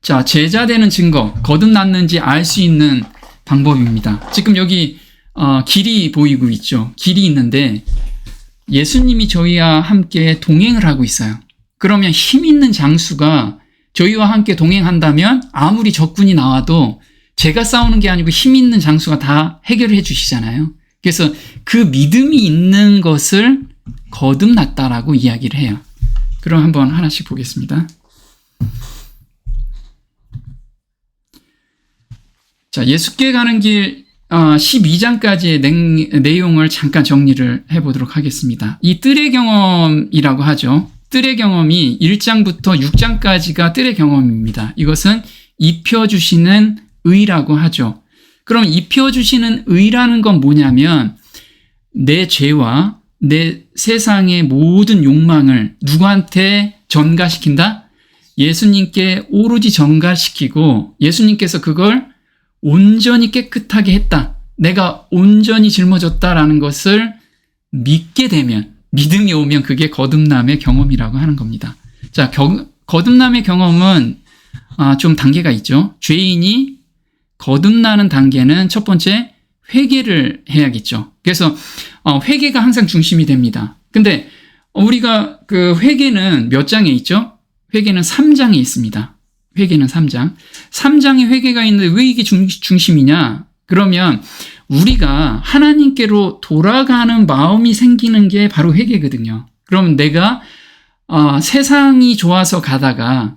자, 제자 되는 증거, 거듭났는지 알 수 있는 방법입니다. 지금 여기 길이 보이고 있죠. 길이 있는데 예수님이 저희와 함께 동행을 하고 있어요. 그러면 힘 있는 장수가 저희와 함께 동행한다면 아무리 적군이 나와도 제가 싸우는 게 아니고 힘 있는 장수가 다 해결해 주시잖아요. 그래서 그 믿음이 있는 것을 거듭났다라고 이야기를 해요. 그럼 한번 하나씩 보겠습니다. 자, 예수께 가는 길 12장까지의 내용을 잠깐 정리를 해보도록 하겠습니다. 이 뜰의 경험이라고 하죠. 뜰의 경험이 1장부터 6장까지가 뜰의 경험입니다. 이것은 입혀주시는 의라고 하죠. 그럼 입혀주시는 의라는 건 뭐냐면 내 죄와 내 세상의 모든 욕망을 누구한테 전가시킨다? 예수님께 오로지 전가시키고 예수님께서 그걸 온전히 깨끗하게 했다. 내가 온전히 짊어졌다라는 것을 믿게 되면, 믿음이 오면 그게 거듭남의 경험이라고 하는 겁니다. 자, 거듭남의 경험은 좀 단계가 있죠. 죄인이 거듭나는 단계는 첫 번째 회개를 해야겠죠. 그래서 회개가 항상 중심이 됩니다. 근데 우리가 그 회개는 몇 장에 있죠? 회개는 3장에 있습니다. 회개는 3장. 3장에 회개가 있는데 왜 이게 중심이냐? 그러면 우리가 하나님께로 돌아가는 마음이 생기는 게 바로 회개거든요. 그럼 내가 세상이 좋아서 가다가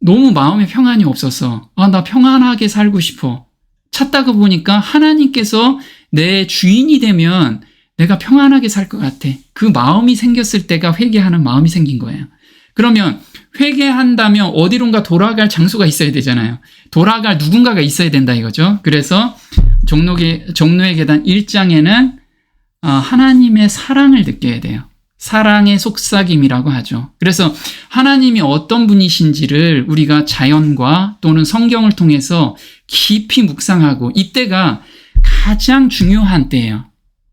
너무 마음에 평안이 없어서 나 평안하게 살고 싶어. 찾다가 보니까 하나님께서 내 주인이 되면 내가 평안하게 살 것 같아. 그 마음이 생겼을 때가 회개하는 마음이 생긴 거예요. 그러면 회개한다면 어디론가 돌아갈 장소가 있어야 되잖아요. 돌아갈 누군가가 있어야 된다 이거죠. 그래서 종로의 계단 1장에는 하나님의 사랑을 느껴야 돼요. 사랑의 속삭임이라고 하죠. 그래서 하나님이 어떤 분이신지를 우리가 자연과 또는 성경을 통해서 깊이 묵상하고 이때가 가장 중요한 때예요.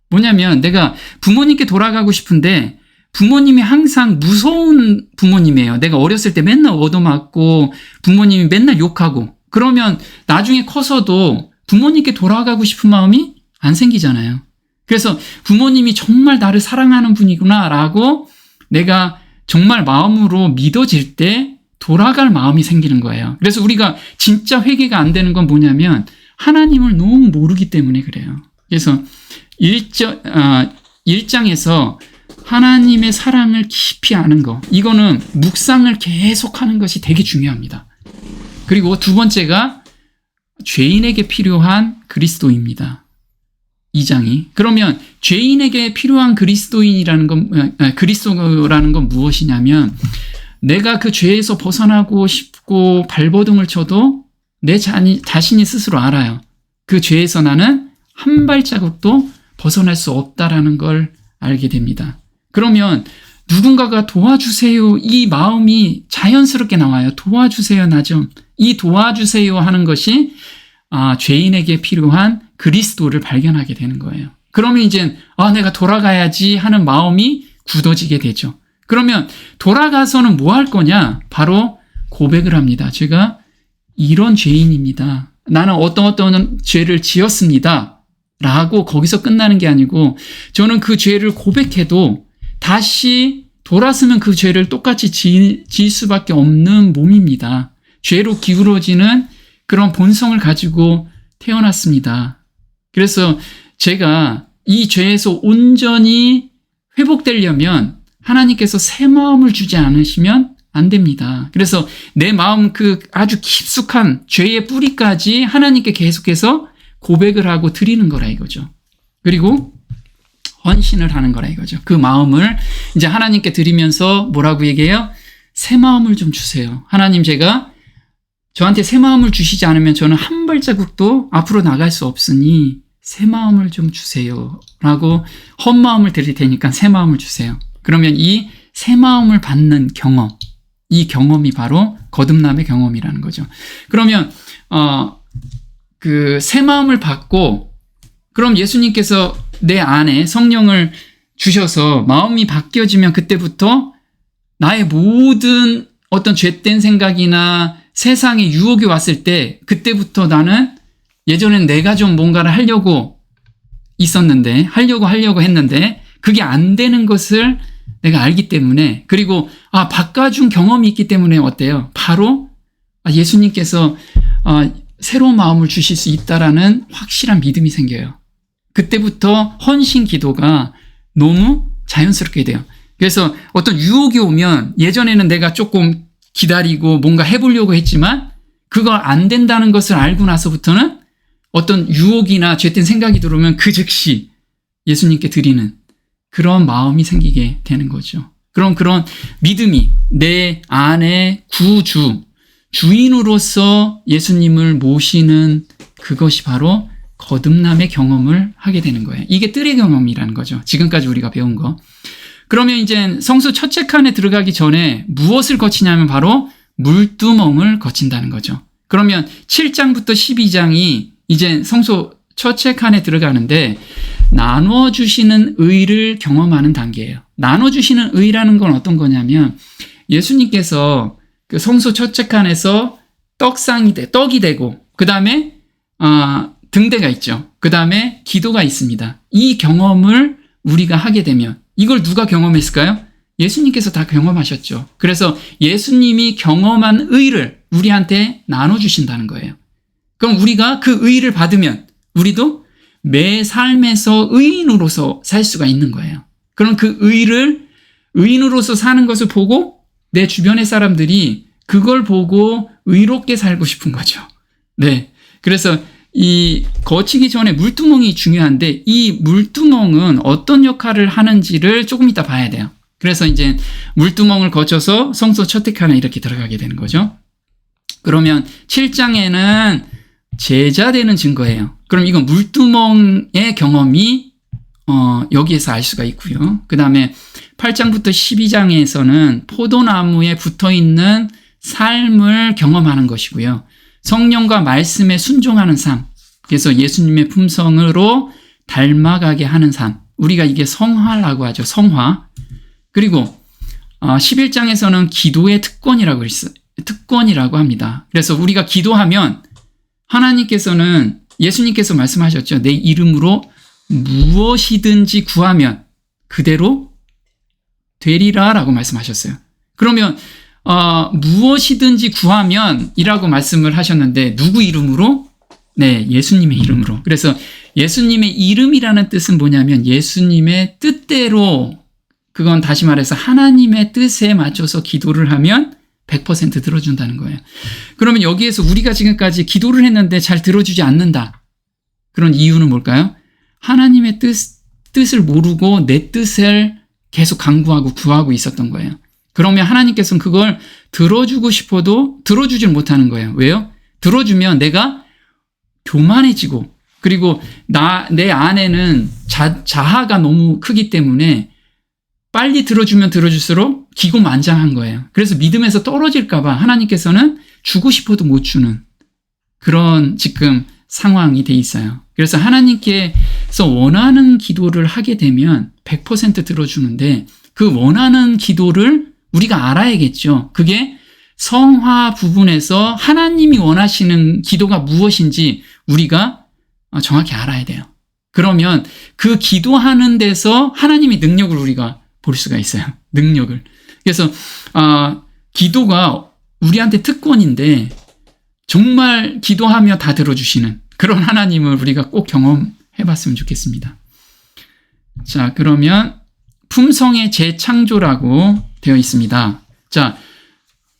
뭐냐면 내가 부모님께 돌아가고 싶은데 부모님이 항상 무서운 부모님이에요. 내가 어렸을 때 맨날 얻어맞고 부모님이 맨날 욕하고 그러면 나중에 커서도 부모님께 돌아가고 싶은 마음이 안 생기잖아요. 그래서 부모님이 정말 나를 사랑하는 분이구나 라고 내가 정말 마음으로 믿어질 때 돌아갈 마음이 생기는 거예요. 그래서 우리가 진짜 회개가 안 되는 건 뭐냐면 하나님을 너무 모르기 때문에 그래요. 그래서 1장에서 하나님의 사랑을 깊이 아는 거, 이거는 묵상을 계속하는 것이 되게 중요합니다. 그리고 두 번째가 죄인에게 필요한 그리스도입니다. 2장이. 그러면 죄인에게 필요한 그리스도라는 건 무엇이냐면 내가 그 죄에서 벗어나고 싶고 발버둥을 쳐도 내 자신이 스스로 알아요. 그 죄에서 나는 한 발자국도 벗어날 수 없다라는 걸 알게 됩니다. 그러면 누군가가 도와주세요. 이 마음이 자연스럽게 나와요. 도와주세요, 나 좀. 이 도와주세요 하는 것이 죄인에게 필요한 그리스도를 발견하게 되는 거예요. 그러면 이제 내가 돌아가야지 하는 마음이 굳어지게 되죠. 그러면 돌아가서는 뭐 할 거냐? 바로 고백을 합니다. 제가 이런 죄인입니다. 나는 어떤 죄를 지었습니다. 라고 거기서 끝나는 게 아니고 저는 그 죄를 고백해도 다시 돌아서면 그 죄를 똑같이 지을 수밖에 없는 몸입니다. 죄로 기울어지는 그런 본성을 가지고 태어났습니다. 그래서 제가 이 죄에서 온전히 회복되려면 하나님께서 새 마음을 주지 않으시면 안 됩니다. 그래서 내 마음 그 아주 깊숙한 죄의 뿌리까지 하나님께 계속해서 고백을 하고 드리는 거라 이거죠. 그리고 헌신을 하는 거라 이거죠. 그 마음을 이제 하나님께 드리면서 뭐라고 얘기해요? 새 마음을 좀 주세요. 하나님, 제가 저한테 새 마음을 주시지 않으면 저는 한 발자국도 앞으로 나갈 수 없으니 새 마음을 좀 주세요. 라고 헛 마음을 드릴 테니까 새 마음을 주세요. 그러면 이 새 마음을 받는 경험, 이 경험이 바로 거듭남의 경험이라는 거죠. 그러면 그 새 마음을 받고 그럼 예수님께서 내 안에 성령을 주셔서 마음이 바뀌어지면 그때부터 나의 모든 어떤 죄된 생각이나 세상에 유혹이 왔을 때 그때부터 나는 예전엔 내가 좀 뭔가를 하려고 했는데 그게 안 되는 것을 내가 알기 때문에, 그리고 바꿔준 경험이 있기 때문에 어때요? 바로 예수님께서 새로운 마음을 주실 수 있다라는 확실한 믿음이 생겨요. 그때부터 헌신 기도가 너무 자연스럽게 돼요. 그래서 어떤 유혹이 오면 예전에는 내가 조금 기다리고 뭔가 해보려고 했지만 그걸 안 된다는 것을 알고 나서부터는 어떤 유혹이나 죄된 생각이 들어오면 그 즉시 예수님께 드리는 그런 마음이 생기게 되는 거죠. 그런 믿음이 내 안에 주인으로서 예수님을 모시는 그것이 바로 거듭남의 경험을 하게 되는 거예요. 이게 뜰의 경험이라는 거죠. 지금까지 우리가 배운 거. 그러면 이제 성소 첫째 칸에 들어가기 전에 무엇을 거치냐면 바로 물두멍을 거친다는 거죠. 그러면 7장부터 12장이 이제 성소 첫째 칸에 들어가는데 나눠주시는 의를 경험하는 단계예요. 나눠주시는 의라는 건 어떤 거냐면 예수님께서 그 성소 첫째 칸에서 떡이 되고 그 다음에 등대가 있죠. 그 다음에 기도가 있습니다. 이 경험을 우리가 하게 되면 이걸 누가 경험했을까요? 예수님께서 다 경험하셨죠. 그래서 예수님이 경험한 의를 우리한테 나눠주신다는 거예요. 그럼 우리가 그 의를 받으면 우리도 매 삶에서 의인으로서 살 수가 있는 거예요. 그럼 그 의인으로서 사는 것을 보고 내 주변의 사람들이 그걸 보고 의롭게 살고 싶은 거죠. 네. 그래서 이 거치기 전에 물두멍이 중요한데 이 물두멍은 어떤 역할을 하는지를 조금 이따 봐야 돼요. 그래서 이제 물두멍을 거쳐서 성소 첫째 칸에 이렇게 들어가게 되는 거죠. 그러면 7장에는 제자 되는 증거예요. 그럼 이건 물두멍의 경험이 여기에서 알 수가 있고요. 그 다음에 8장부터 12장에서는 포도나무에 붙어있는 삶을 경험하는 것이고요. 성령과 말씀에 순종하는 삶, 그래서 예수님의 품성으로 닮아가게 하는 삶, 우리가 이게 성화라고 하죠. 성화. 그리고 11장에서는 기도의 특권이라고 합니다. 그래서 우리가 기도하면 하나님께서는 예수님께서 말씀하셨죠. 내 이름으로 무엇이든지 구하면 그대로 되리라 라고 말씀하셨어요. 그러면 무엇이든지 구하면 이라고 말씀을 하셨는데 누구 이름으로? 네, 예수님의 이름으로. 그래서 예수님의 이름이라는 뜻은 뭐냐면 예수님의 뜻대로, 그건 다시 말해서 하나님의 뜻에 맞춰서 기도를 하면 100% 들어준다는 거예요. 그러면 여기에서 우리가 지금까지 기도를 했는데 잘 들어주지 않는다. 그런 이유는 뭘까요? 하나님의 뜻을 모르고 내 뜻을 계속 강구하고 구하고 있었던 거예요. 그러면 하나님께서는 그걸 들어주고 싶어도 들어주질 못하는 거예요. 왜요? 들어주면 내가 교만해지고, 그리고 내 안에는 자아가 너무 크기 때문에 빨리 들어주면 들어줄수록 기고만장한 거예요. 그래서 믿음에서 떨어질까봐 하나님께서는 주고 싶어도 못 주는 그런 지금 상황이 돼 있어요. 그래서 하나님께서 원하는 기도를 하게 되면 100% 들어주는데 그 원하는 기도를 우리가 알아야겠죠. 그게 성화 부분에서 하나님이 원하시는 기도가 무엇인지 우리가 정확히 알아야 돼요. 그러면 그 기도하는 데서 하나님의 능력을 우리가 볼 수가 있어요. 능력을. 그래서 기도가 우리한테 특권인데 정말 기도하며 다 들어주시는 그런 하나님을 우리가 꼭 경험해봤으면 좋겠습니다. 자, 그러면 품성의 재창조라고 되어 있습니다. 자,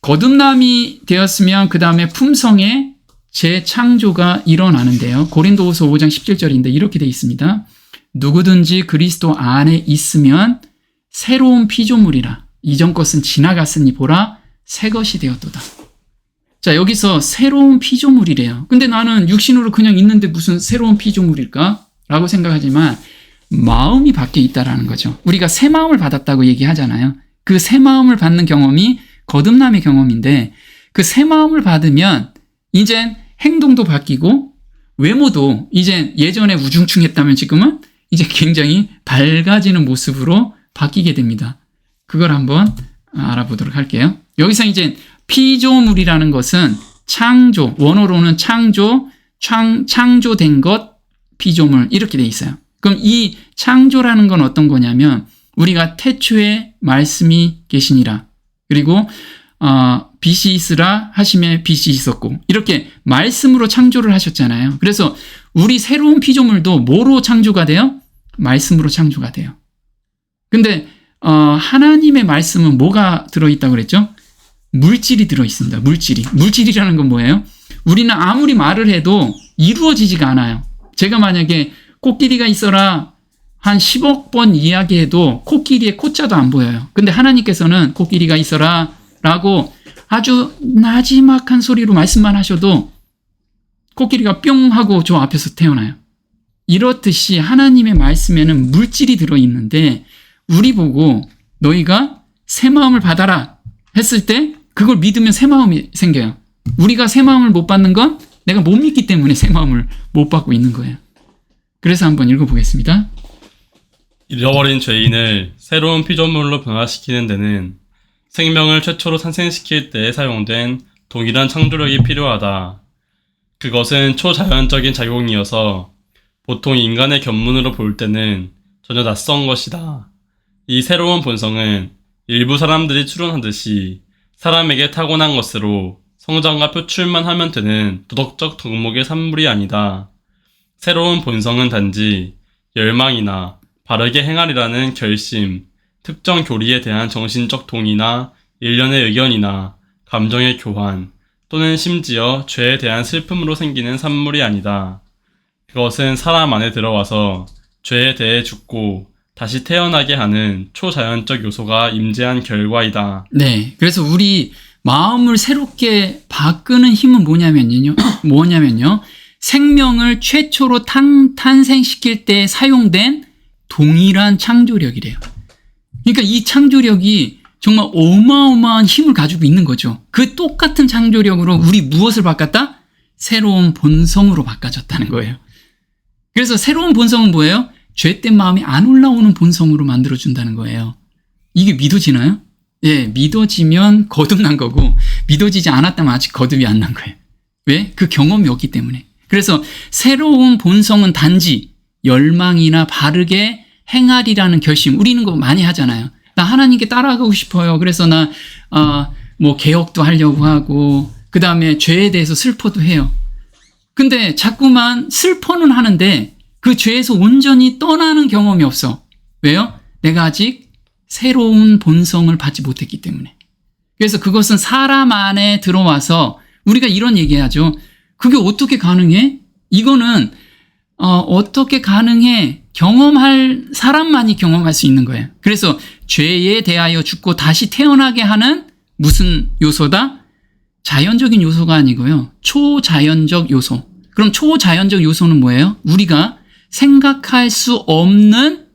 거듭남이 되었으면 그 다음에 품성의 재창조가 일어나는데요. 고린도후서 5장 17절인데 이렇게 되어 있습니다. 누구든지 그리스도 안에 있으면 새로운 피조물이라. 이전 것은 지나갔으니 보라 새 것이 되었도다. 자, 여기서 새로운 피조물이래요. 근데 나는 육신으로 그냥 있는데 무슨 새로운 피조물일까? 라고 생각하지만 마음이 바뀌어 있다라는 거죠. 우리가 새 마음을 받았다고 얘기하잖아요. 그 새 마음을 받는 경험이 거듭남의 경험인데 그 새 마음을 받으면 이제 행동도 바뀌고 외모도 이제 예전에 우중충했다면 지금은 이제 굉장히 밝아지는 모습으로 바뀌게 됩니다. 그걸 한번 알아보도록 할게요. 여기서 이제 피조물이라는 것은 창조, 원어로는 창조된 것, 피조물 이렇게 돼 있어요. 그럼 이 창조라는 건 어떤 거냐면 우리가 태초에 말씀이 계시니라. 그리고 빛이 있으라 하심에 빛이 있었고 이렇게 말씀으로 창조를 하셨잖아요. 그래서 우리 새로운 피조물도 뭐로 창조가 돼요? 말씀으로 창조가 돼요. 근데 하나님의 말씀은 뭐가 들어있다고 그랬죠? 물질이 들어있습니다. 물질이라는 건 뭐예요? 우리는 아무리 말을 해도 이루어지지가 않아요. 제가 만약에 코끼리가 있어라 한 10억 번 이야기해도 코끼리의 코자도 안 보여요. 근데 하나님께서는 코끼리가 있어라 라고 아주 나지막한 소리로 말씀만 하셔도 코끼리가 뿅 하고 저 앞에서 태어나요. 이렇듯이 하나님의 말씀에는 물질이 들어있는데 우리 보고 너희가 새 마음을 받아라 했을 때 그걸 믿으면 새 마음이 생겨요. 우리가 새 마음을 못 받는 건 내가 못 믿기 때문에 새 마음을 못 받고 있는 거예요. 그래서 한번 읽어보겠습니다. 잃어버린 죄인을 새로운 피조물로 변화시키는 데는 생명을 최초로 탄생시킬 때에 사용된 동일한 창조력이 필요하다. 그것은 초자연적인 작용이어서 보통 인간의 견문으로 볼 때는 전혀 낯선 것이다. 이 새로운 본성은 일부 사람들이 추론하듯이 사람에게 타고난 것으로 성장과 표출만 하면 되는 도덕적 덕목의 산물이 아니다. 새로운 본성은 단지 열망이나 바르게 행하리라는 결심, 특정 교리에 대한 정신적 동의나 일련의 의견이나 감정의 교환, 또는 심지어 죄에 대한 슬픔으로 생기는 산물이 아니다. 그것은 사람 안에 들어와서 죄에 대해 죽고 다시 태어나게 하는 초자연적 요소가 임재한 결과이다. 네, 그래서 우리 마음을 새롭게 바꾸는 힘은 뭐냐면요. 생명을 최초로 탄생시킬 때 사용된 동일한 창조력이래요. 그러니까 이 창조력이 정말 어마어마한 힘을 가지고 있는 거죠. 그 똑같은 창조력으로 우리 무엇을 바꿨다? 새로운 본성으로 바꿔졌다는 거예요. 그래서 새로운 본성은 뭐예요? 죄된 마음이 안 올라오는 본성으로 만들어준다는 거예요. 이게 믿어지나요? 예, 믿어지면 거듭난 거고 믿어지지 않았다면 아직 거듭이 안 난 거예요. 왜? 그 경험이 없기 때문에. 그래서 새로운 본성은 단지 열망이나 바르게 행하리라는 결심. 우리는 그거 많이 하잖아요. 나 하나님께 따라가고 싶어요. 그래서 나 개혁도 하려고 하고 그 다음에 죄에 대해서 슬퍼도 해요. 근데 자꾸만 슬퍼는 하는데 그 죄에서 온전히 떠나는 경험이 없어. 왜요? 내가 아직 새로운 본성을 받지 못했기 때문에. 그래서 그것은 사람 안에 들어와서 우리가 이런 얘기하죠. 그게 어떻게 가능해? 이거는 어떻게 가능해? 경험할 사람만이 경험할 수 있는 거예요. 그래서 죄에 대하여 죽고 다시 태어나게 하는 무슨 요소다? 자연적인 요소가 아니고요. 초자연적 요소. 그럼 초자연적 요소는 뭐예요? 우리가 생각할 수 없는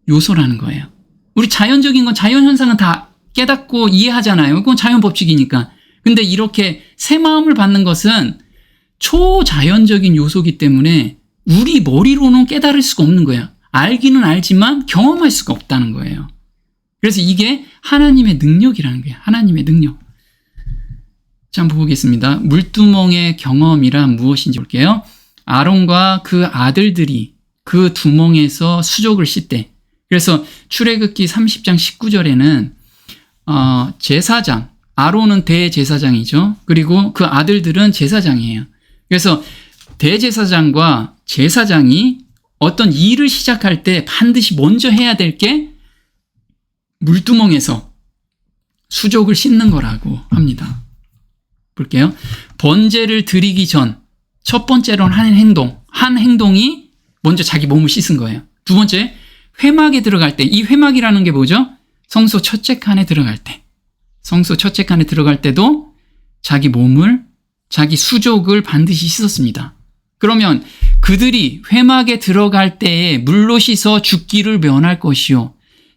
요소라는 거예요. 우리 자연적인 건 자연현상은 다 깨닫고 이해하잖아요. 그건 자연 법칙이니까. 근데 이렇게 새 마음을 받는 것은 초자연적인 요소이기 때문에 우리 머리로는 깨달을 수가 없는 거예요. 알기는 알지만 경험할 수가 없다는 거예요. 그래서 이게 하나님의 능력이라는 거예요. 하나님의 능력. 자, 한번 보겠습니다. 물두멍의 경험이란 무엇인지 볼게요. 아론과 그 아들들이 그 두멍에서 수족을 씻대. 그래서 출애굽기 30장 19절에는 제사장, 아론은 대제사장이죠. 그리고 그 아들들은 제사장이에요. 그래서 대제사장과 제사장이 어떤 일을 시작할 때 반드시 먼저 해야 될 게 물두멍에서 수족을 씻는 거라고 합니다. 볼게요. 번제를 드리기 전 첫 번째로는 한 행동이 먼저 자기 몸을 씻은 거예요. 두 번째, 회막에 들어갈 때, 이 회막이라는 게 뭐죠? 성소 첫째 칸에 들어갈 때. 성소 첫째 칸에 들어갈 때도 자기 몸을, 자기 수족을 반드시 씻었습니다. 그러면 그들이 회막에 들어갈 때에 물로 씻어 죽기를 면할 것이요.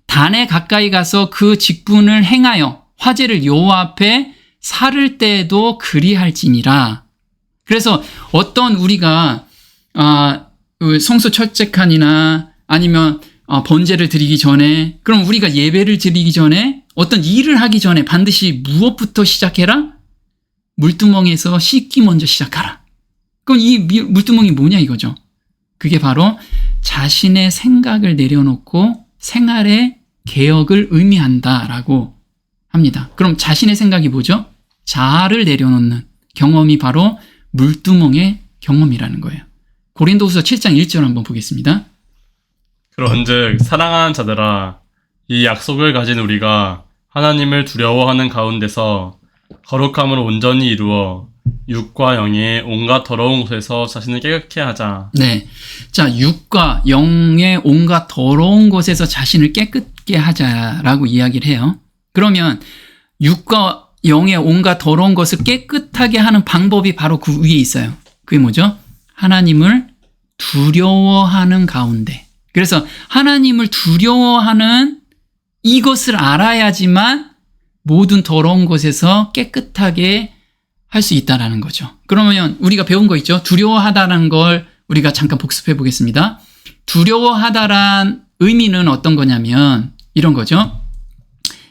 단에 가까이 가서 그 직분을 행하여 화제를 여호와 앞에 살을 때에도 그리할지니라. 그래서 어떤 우리가 성소 첫째 칸이나 아니면 번제를 드리기 전에, 그럼 우리가 예배를 드리기 전에 어떤 일을 하기 전에 반드시 무엇부터 시작해라? 물두멍에서 씻기 먼저 시작하라. 그럼 이 물두멍이 뭐냐 이거죠. 그게 바로 자신의 생각을 내려놓고 생활의 개혁을 의미한다라고 합니다. 그럼 자신의 생각이 뭐죠? 자아를 내려놓는 경험이 바로 물두멍의 경험이라는 거예요. 고린도후서 7장 1절 한번 보겠습니다. 그런즉 사랑하는 자들아, 이 약속을 가진 우리가 하나님을 두려워하는 가운데서 거룩함을 온전히 이루어 육과 영의 온갖 더러운 곳에서 자신을 깨끗게 하자. 네. 자, 육과 영의 온갖 더러운 곳에서 자신을 깨끗게 하자라고 이야기를 해요. 그러면 육과 영의 온갖 더러운 것을 깨끗하게 하는 방법이 바로 그 위에 있어요. 그게 뭐죠? 하나님을 두려워하는 가운데. 그래서 하나님을 두려워하는 이것을 알아야지만 모든 더러운 곳에서 깨끗하게 할 수 있다라는 거죠. 그러면 우리가 배운 거 있죠? 두려워하다라는 걸 우리가 잠깐 복습해 보겠습니다. 두려워하다란 의미는 어떤 거냐면 이런 거죠.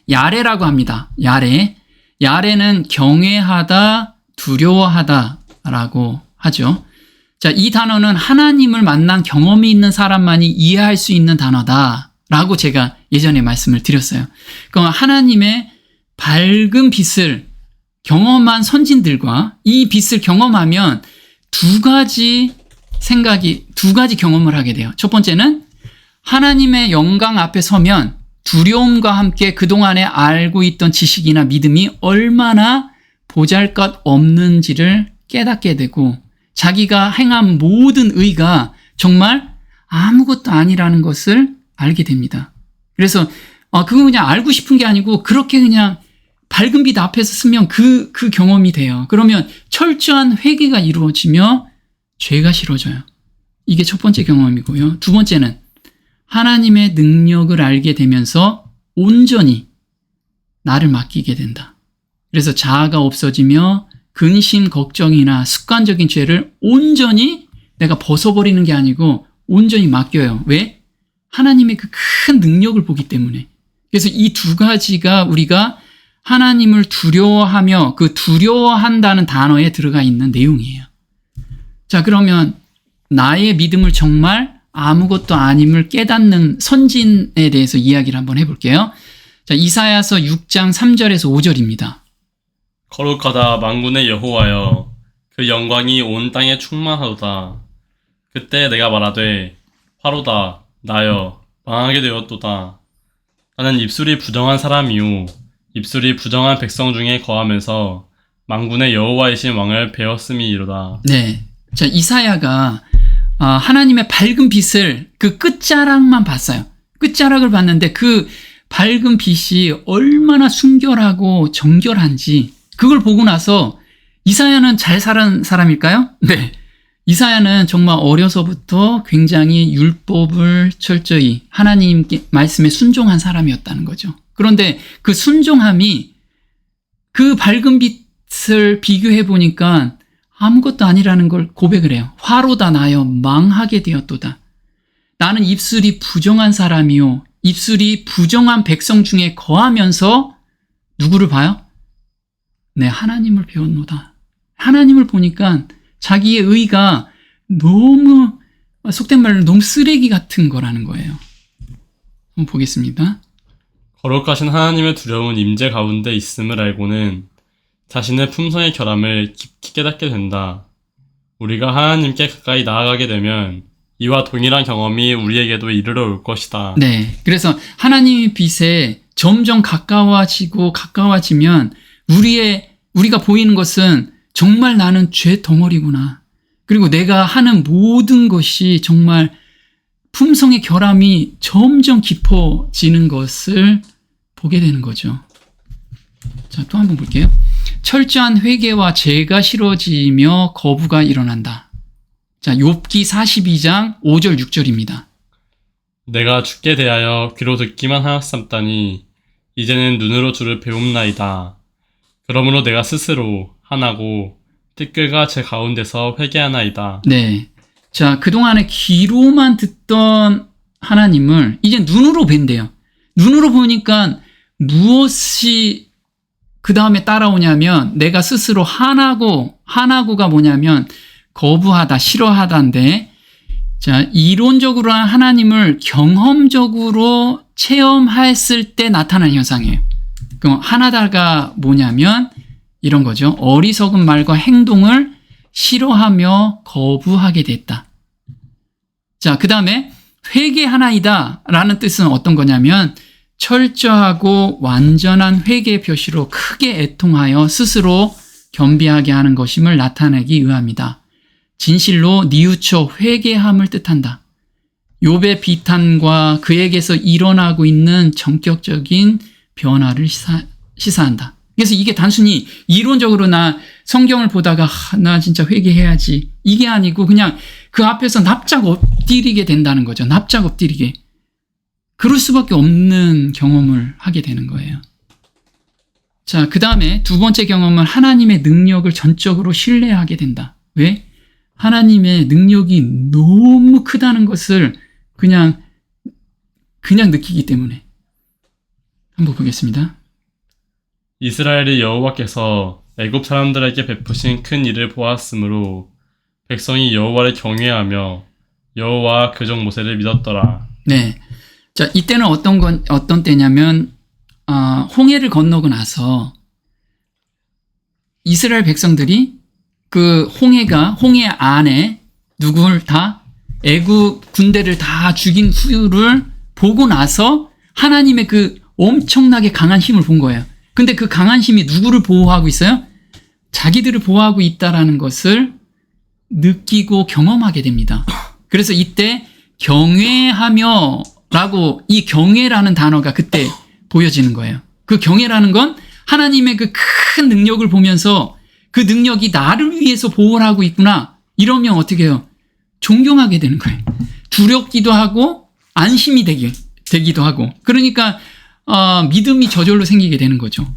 야레라고 합니다. 야레. 야레는 경외하다, 두려워하다라고 하죠. 자, 이 단어는 하나님을 만난 경험이 있는 사람만이 이해할 수 있는 단어다라고 제가 예전에 말씀을 드렸어요. 그럼 하나님의 밝은 빛을 경험한 선진들과 이 빛을 경험하면 두 가지 경험을 하게 돼요. 첫 번째는 하나님의 영광 앞에 서면 두려움과 함께 그동안에 알고 있던 지식이나 믿음이 얼마나 보잘것 없는지를 깨닫게 되고 자기가 행한 모든 의가 정말 아무것도 아니라는 것을 알게 됩니다. 그래서 그거 그냥 알고 싶은 게 아니고 그렇게 그냥 밝은 빛 앞에서 쓰면 그 경험이 돼요. 그러면 철저한 회개가 이루어지며 죄가 싫어져요. 이게 첫 번째 경험이고요. 두 번째는 하나님의 능력을 알게 되면서 온전히 나를 맡기게 된다. 그래서 자아가 없어지며 근심, 걱정이나 습관적인 죄를 온전히 내가 벗어버리는 게 아니고 온전히 맡겨요. 왜? 하나님의 그 큰 능력을 보기 때문에. 그래서 이 두 가지가 우리가 하나님을 두려워하며 그 두려워한다는 단어에 들어가 있는 내용이에요. 자, 그러면 나의 믿음을 정말 아무것도 아님을 깨닫는 선진에 대해서 이야기를 한번 해볼게요. 자, 이사야서 6장 3절에서 5절입니다. 거룩하다 만군의 여호와여, 그 영광이 온 땅에 충만하도다. 그때 내가 말하되 화로다 나여 망하게 되었도다. 나는 입술이 부정한 사람이요 입술이 부정한 백성 중에 거하면서 만군의 여호와이신 왕을 배웠음이로다. 네, 자, 이사야가 하나님의 밝은 빛을 그 끝자락만 봤어요. 끝자락을 봤는데 그 밝은 빛이 얼마나 순결하고 정결한지 그걸 보고 나서 이사야는 잘 살은 사람일까요? 네. 이사야는 정말 어려서부터 굉장히 율법을 철저히 하나님 말씀에 순종한 사람이었다는 거죠. 그런데 그 순종함이 그 밝은 빛을 비교해 보니까 아무것도 아니라는 걸 고백을 해요. 화로다 나여 망하게 되었도다. 나는 입술이 부정한 사람이요 입술이 부정한 백성 중에 거하면서 누구를 봐요? 네, 하나님을 배웠노다. 하나님을 보니까 자기의 의가 너무 속된 말로 너무 쓰레기 같은 거라는 거예요. 한번 보겠습니다. 거룩하신 하나님의 두려운 임재 가운데 있음을 알고는 자신의 품성의 결함을 깊이 깨닫게 된다. 우리가 하나님께 가까이 나아가게 되면 이와 동일한 경험이 우리에게도 이르러 올 것이다. 네, 그래서 하나님의 빛에 점점 가까워지면 우리가 보이는 것은 정말 나는 죄 덩어리구나. 그리고 내가 하는 모든 것이 정말 품성의 결함이 점점 깊어지는 것을 보게 되는 거죠. 자, 또 한번 볼게요. 철저한 회개와 죄가 싫어지며 거부가 일어난다. 자, 욥기 42장 5절 6절입니다. 내가 주께 대하여 귀로 듣기만 하였삼다니 이제는 눈으로 주를 배움나이다. 그러므로 내가 스스로 하나고 띠끌과 제 가운데서 회개하나이다. 네. 자, 그동안에 귀로만 듣던 하나님을 이제 눈으로 뵌대요. 눈으로 보니까 무엇이 그 다음에 따라오냐면 내가 스스로 하나고가 뭐냐면 거부하다, 싫어하다인데, 자, 이론적으로는 하나님을 경험적으로 체험했을 때 나타나는 현상이에요. 그럼 하나다가 뭐냐면 이런 거죠. 어리석은 말과 행동을 싫어하며 거부하게 됐다. 자, 그 다음에 회개하나이다 라는 뜻은 어떤 거냐면 철저하고 완전한 회개의 표시로 크게 애통하여 스스로 겸비하게 하는 것임을 나타내기 위함이다. 진실로 뉘우쳐 회개함을 뜻한다. 욥의 비탄과 그에게서 일어나고 있는 전격적인 변화를 시사한다. 그래서 이게 단순히 이론적으로 나 성경을 보다가 나 진짜 회개해야지 이게 아니고 그냥 그 앞에서 납작 엎드리게 된다는 거죠. 납작 엎드리게. 그럴 수밖에 없는 경험을 하게 되는 거예요. 자, 그 다음에 두 번째 경험은 하나님의 능력을 전적으로 신뢰하게 된다. 왜? 하나님의 능력이 너무 크다는 것을 그냥 느끼기 때문에. 한번 보겠습니다. 이스라엘이 여호와께서 애굽 사람들에게 베푸신 큰 일을 보았으므로 백성이 여호와를 경외하며 여호와 그종 모세를 믿었더라. 네. 자, 이때는 어떤 때냐면, 홍해를 건너고 나서 이스라엘 백성들이 그 홍해 안에 누구를 다 애굽 군대를 다 죽인 후를 보고 나서 하나님의 그 엄청나게 강한 힘을 본 거예요. 근데 그 강한 힘이 누구를 보호하고 있어요? 자기들을 보호하고 있다라는 것을 느끼고 경험하게 됩니다. 그래서 이때 경외하며 라고 이 경외라는 단어가 그때 보여지는 거예요. 그 경외라는 건 하나님의 그 큰 능력을 보면서 그 능력이 나를 위해서 보호를 하고 있구나. 이러면 어떻게 해요? 존경하게 되는 거예요. 두렵기도 하고 안심이 되기도 하고. 그러니까 믿음이 저절로 생기게 되는 거죠.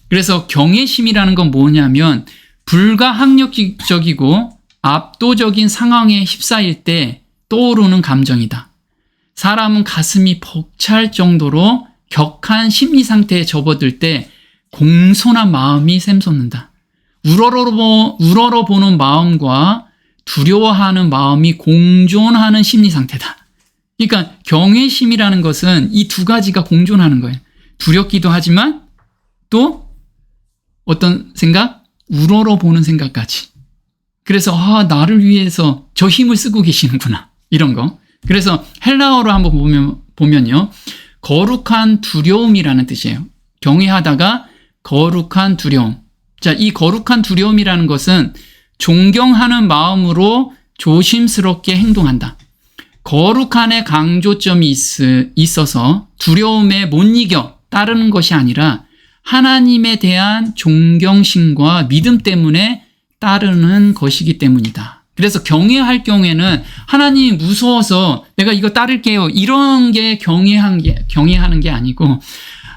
그래서 경외심이라는 건 뭐냐면 불가항력적이고 압도적인 상황에 휩싸일 때 떠오르는 감정이다. 사람은 가슴이 벅찰 정도로 격한 심리 상태에 접어들 때 공손한 마음이 샘솟는다. 우러러보는 마음과 두려워하는 마음이 공존하는 심리 상태다. 그러니까 경외심이라는 것은 이 두 가지가 공존하는 거예요. 두렵기도 하지만 또 어떤 생각? 우러러보는 생각까지. 그래서 나를 위해서 저 힘을 쓰고 계시는구나. 이런 거. 그래서 헬라어로 한번 보면요. 거룩한 두려움이라는 뜻이에요. 경외하다가 거룩한 두려움. 자, 이 거룩한 두려움이라는 것은 존경하는 마음으로 조심스럽게 행동한다. 거룩한의 강조점이 있어서 두려움에 못 이겨 따르는 것이 아니라 하나님에 대한 존경심과 믿음 때문에 따르는 것이기 때문이다. 그래서 경외할 경우에는 하나님이 무서워서 내가 이거 따를게요. 이런 게 경외하는 게 아니고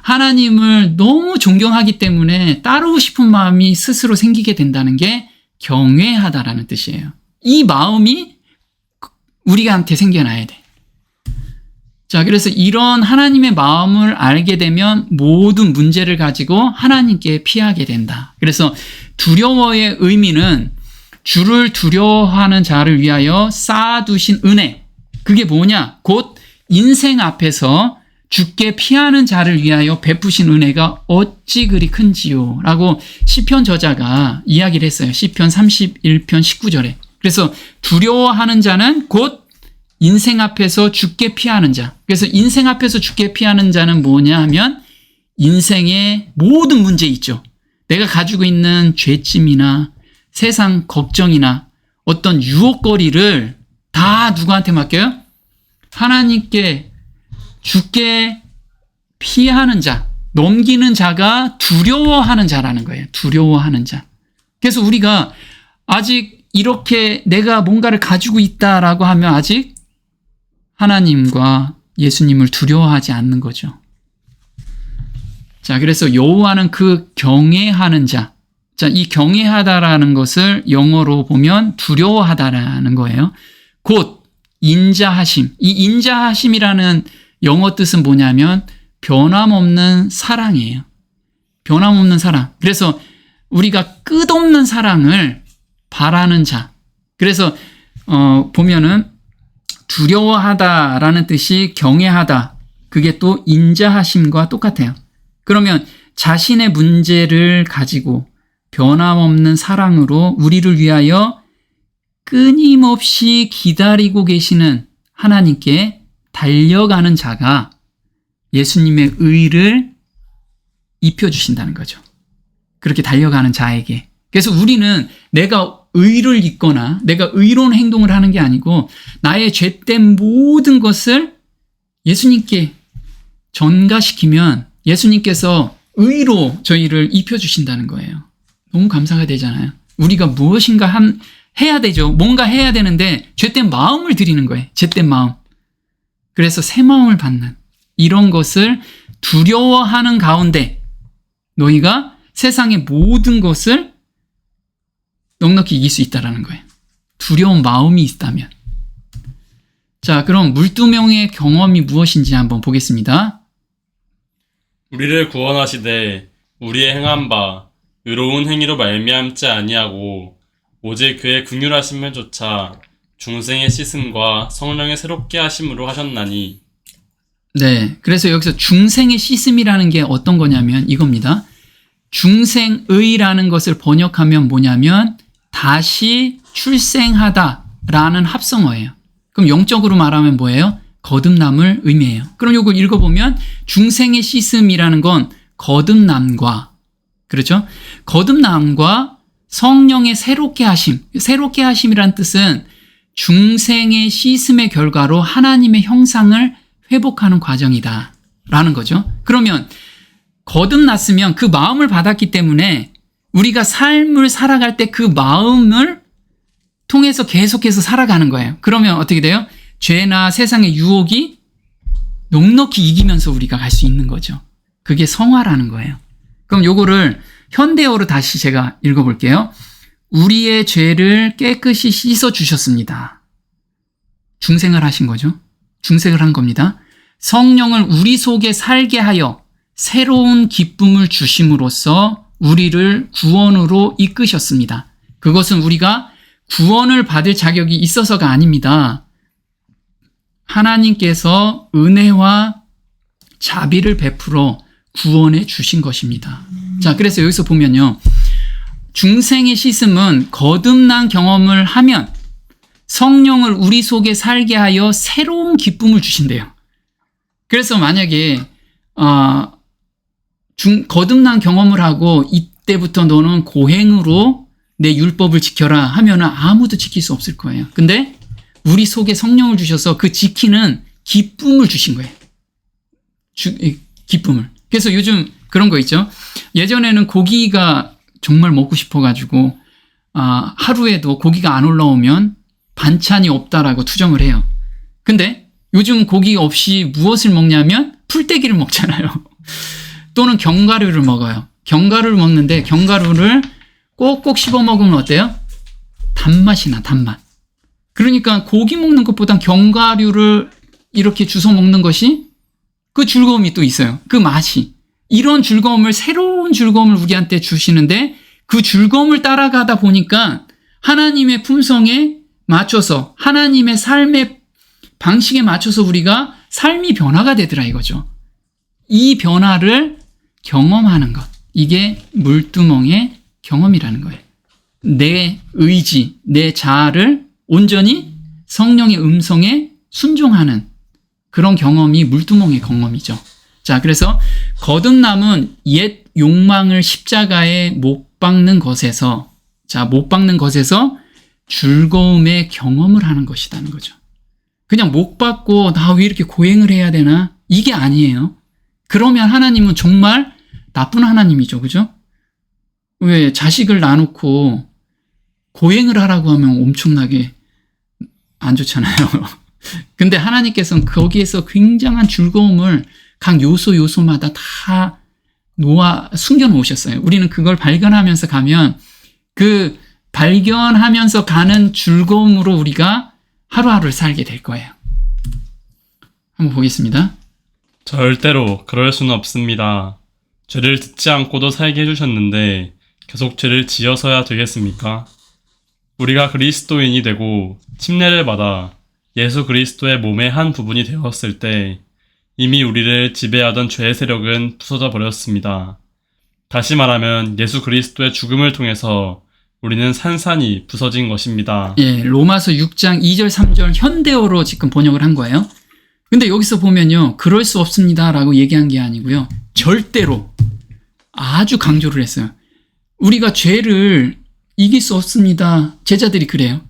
하나님을 너무 존경하기 때문에 따르고 싶은 마음이 스스로 생기게 된다는 게 경외하다라는 뜻이에요. 이 마음이 우리한테 생겨나야 돼. 자, 그래서 이런 하나님의 마음을 알게 되면 모든 문제를 가지고 하나님께 피하게 된다. 그래서 두려워의 의미는 주를 두려워하는 자를 위하여 쌓아두신 은혜. 그게 뭐냐? 곧 인생 앞에서 주께 피하는 자를 위하여 베푸신 은혜가 어찌 그리 큰지요? 라고 시편 저자가 이야기를 했어요. 시편 31편 19절에. 그래서 두려워하는 자는 곧 인생 앞에서 주께 피하는 자. 그래서 인생 앞에서 주께 피하는 자는 뭐냐 하면 인생의 모든 문제 있죠. 내가 가지고 있는 죄짐이나 세상 걱정이나 어떤 유혹거리를 다 누구한테 맡겨요? 하나님께 주께 피하는 자, 넘기는 자가 두려워하는 자라는 거예요. 두려워하는 자. 그래서 우리가 아직 이렇게 내가 뭔가를 가지고 있다라고 하면 아직 하나님과 예수님을 두려워하지 않는 거죠. 자, 그래서 여호와는 그 경외하는 자. 자, 이 경외하다라는 것을 영어로 보면 두려워하다라는 거예요. 곧 인자하심. 이 인자하심이라는 영어 뜻은 뭐냐면 변함없는 사랑이에요. 변함없는 사랑. 그래서 우리가 끝없는 사랑을 바라는 자. 그래서 보면은 두려워하다라는 뜻이 경외하다. 그게 또 인자하심과 똑같아요. 그러면 자신의 문제를 가지고 변함없는 사랑으로 우리를 위하여 끊임없이 기다리고 계시는 하나님께 달려가는 자가 예수님의 의를 입혀주신다는 거죠. 그렇게 달려가는 자에게. 그래서 우리는 내가 의를 입거나 내가 의로운 행동을 하는 게 아니고 나의 죄된 모든 것을 예수님께 전가시키면 예수님께서 의로 저희를 입혀주신다는 거예요. 너무 감사가 되잖아요. 우리가 무엇인가 해야 되죠. 뭔가 해야 되는데 죄된 마음을 드리는 거예요. 죄된 마음. 그래서 새 마음을 받는 이런 것을 두려워하는 가운데 너희가 세상의 모든 것을 넉넉히 이길 수 있다는 거예요. 두려운 마음이 있다면. 자, 그럼 물두멍의 경험이 무엇인지 한번 보겠습니다. 우리를 구원하시되 우리의 행한 바 의로운 행위로 말미암지 아니하고 오직 그의 긍휼하심을 쫓아 중생의 씻음과 성령의 새롭게 하심으로 하셨나니. 네, 그래서 여기서 중생의 씻음이라는 게 어떤 거냐면 이겁니다. 중생의라는 것을 번역하면 뭐냐면 다시 출생하다라는 합성어예요. 그럼 영적으로 말하면 뭐예요? 거듭남을 의미해요. 그럼 이거 읽어보면 중생의 씻음이라는 건 거듭남과, 그렇죠? 거듭남과 성령의 새롭게 하심, 새롭게 하심이란 뜻은 중생의 씻음의 결과로 하나님의 형상을 회복하는 과정이다 라는 거죠. 그러면 거듭났으면 그 마음을 받았기 때문에 우리가 삶을 살아갈 때 그 마음을 통해서 계속해서 살아가는 거예요. 그러면 어떻게 돼요? 죄나 세상의 유혹이 넉넉히 이기면서 우리가 갈 수 있는 거죠. 그게 성화라는 거예요. 그럼 요거를 현대어로 다시 제가 읽어볼게요. 우리의 죄를 깨끗이 씻어 주셨습니다. 중생을 하신 거죠. 중생을 한 겁니다. 성령을 우리 속에 살게 하여 새로운 기쁨을 주심으로써 우리를 구원으로 이끄셨습니다. 그것은 우리가 구원을 받을 자격이 있어서가 아닙니다. 하나님께서 은혜와 자비를 베풀어 구원해 주신 것입니다. 자, 그래서 여기서 보면요. 중생의 씻음은 거듭난 경험을 하면 성령을 우리 속에 살게 하여 새로운 기쁨을 주신대요. 그래서 만약에 거듭난 경험을 하고 이때부터 너는 고행으로 내 율법을 지켜라 하면 아무도 지킬 수 없을 거예요. 근데 우리 속에 성령을 주셔서 그 지키는 기쁨을 주신 거예요. 기쁨을. 그래서 요즘 그런 거 있죠. 예전에는 고기가 정말 먹고 싶어가지고 하루에도 고기가 안 올라오면 반찬이 없다라고 투정을 해요. 근데 요즘 고기 없이 무엇을 먹냐면 풀떼기를 먹잖아요. 또는 견과류를 먹어요. 견과류를 먹는데 견과류를 꼭꼭 씹어 먹으면 어때요? 단맛이 나, 단맛. 그러니까 고기 먹는 것보단 견과류를 이렇게 주워 먹는 것이 그 즐거움이 또 있어요. 그 맛이. 이런 즐거움을, 새로운 즐거움을 우리한테 주시는데 그 즐거움을 따라가다 보니까 하나님의 품성에 맞춰서, 하나님의 삶의 방식에 맞춰서 우리가 삶이 변화가 되더라 이거죠. 이 변화를 경험하는 것. 이게 물두멍의 경험이라는 거예요. 내 의지, 내 자아를 온전히 성령의 음성에 순종하는 그런 경험이 물두멍의 경험이죠. 자, 그래서 거듭남은 옛 욕망을 십자가에 못 박는 것에서, 못 박는 것에서 즐거움의 경험을 하는 것이라는 거죠. 그냥 못 박고 나 왜 이렇게 고행을 해야 되나? 이게 아니에요. 그러면 하나님은 정말 나쁜 하나님이죠. 그죠? 왜 자식을 낳아놓고 고행을 하라고 하면 엄청나게 안 좋잖아요. 근데 하나님께서는 거기에서 굉장한 즐거움을 각 요소마다 다 숨겨 놓으셨어요. 우리는 그걸 발견하면서 가면 그 발견하면서 가는 즐거움으로 우리가 하루하루를 살게 될 거예요. 한번 보겠습니다. 절대로 그럴 수는 없습니다. 죄를 짓지 않고도 살게 해주셨는데 계속 죄를 지어서야 되겠습니까? 우리가 그리스도인이 되고 침례를 받아 예수 그리스도의 몸의 한 부분이 되었을 때 이미 우리를 지배하던 죄의 세력은 부서져 버렸습니다. 다시 말하면 예수 그리스도의 죽음을 통해서 우리는 산산이 부서진 것입니다. 예, 로마서 6장 2절 3절 현대어로 지금 번역을 한 거예요. 근데 여기서 보면요, 그럴 수 없습니다라고 얘기한 게 아니고요, 절대로 아주 강조를 했어요. 우리가 죄를 이길 수 없습니다. 제자들이 그래요.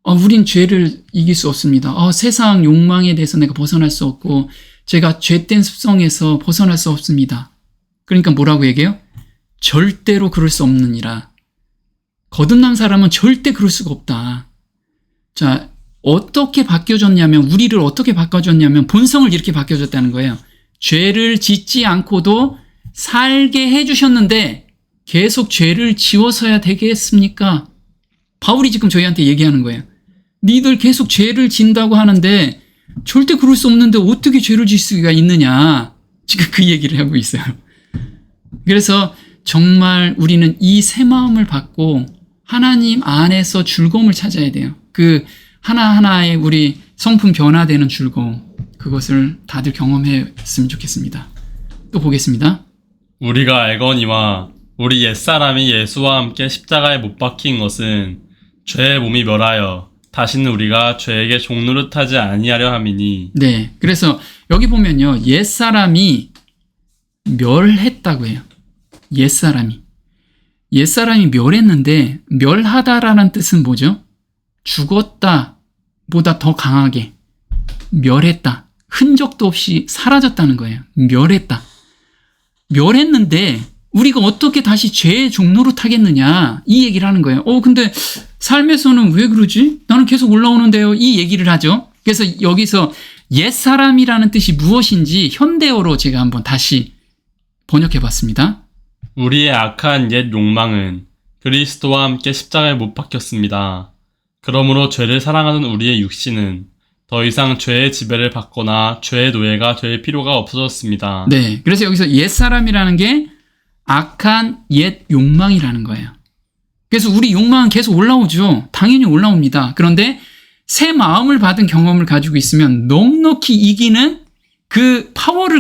우린 죄를 이길 수 없습니다. 세상 욕망에 대해서 내가 벗어날 수 없고 제가 죄된 습성에서 벗어날 수 없습니다. 그러니까 뭐라고 얘기해요? 절대로 그럴 수 없느니라. 거듭난 사람은 절대 그럴 수가 없다. 자, 어떻게 바뀌어졌냐면, 우리를 어떻게 바꿔줬냐면 본성을 이렇게 바뀌어졌다는 거예요. 죄를 짓지 않고도 살게 해주셨는데 계속 죄를 지워서야 되겠습니까? 바울이 지금 저희한테 얘기하는 거예요. 니들 계속 죄를 진다고 하는데 절대 그럴 수 없는데 어떻게 죄를 질 수가 있느냐. 지금 그 얘기를 하고 있어요. 그래서 정말 우리는 이 새 마음을 받고 하나님 안에서 즐거움을 찾아야 돼요. 그 하나하나의 우리 성품 변화되는 즐거움, 그것을 다들 경험했으면 좋겠습니다. 또 보겠습니다. 우리가 알거니와 우리 옛사람이 예수와 함께 십자가에 못 박힌 것은 죄의 몸이 멸하여 다시는 우리가 죄에게 종노릇하지 아니하려 함이니. 네, 그래서 여기 보면요, 옛사람이 멸했다고 해요. 옛사람이 멸했는데, 멸하다라는 뜻은 뭐죠? 죽었다 보다 더 강하게 멸했다, 흔적도 없이 사라졌다는 거예요. 멸했는데 우리가 어떻게 다시 죄의 종로로 타겠느냐, 이 얘기를 하는 거예요. 근데 삶에서는 왜 그러지? 나는 계속 올라오는데요, 이 얘기를 하죠. 그래서 여기서 옛사람이라는 뜻이 무엇인지 현대어로 제가 한번 다시 번역해 봤습니다. 우리의 악한 옛 욕망은 그리스도와 함께 십자가에 못 박혔습니다. 그러므로 죄를 사랑하는 우리의 육신은 더 이상 죄의 지배를 받거나 죄의 노예가 될 필요가 없어졌습니다. 네, 그래서 여기서 옛사람이라는 게 악한 옛 욕망이라는 거예요. 그래서 우리 욕망은 계속 올라오죠. 당연히 올라옵니다. 그런데 새 마음을 받은 경험을 가지고 있으면 넉넉히 이기는 그 파워를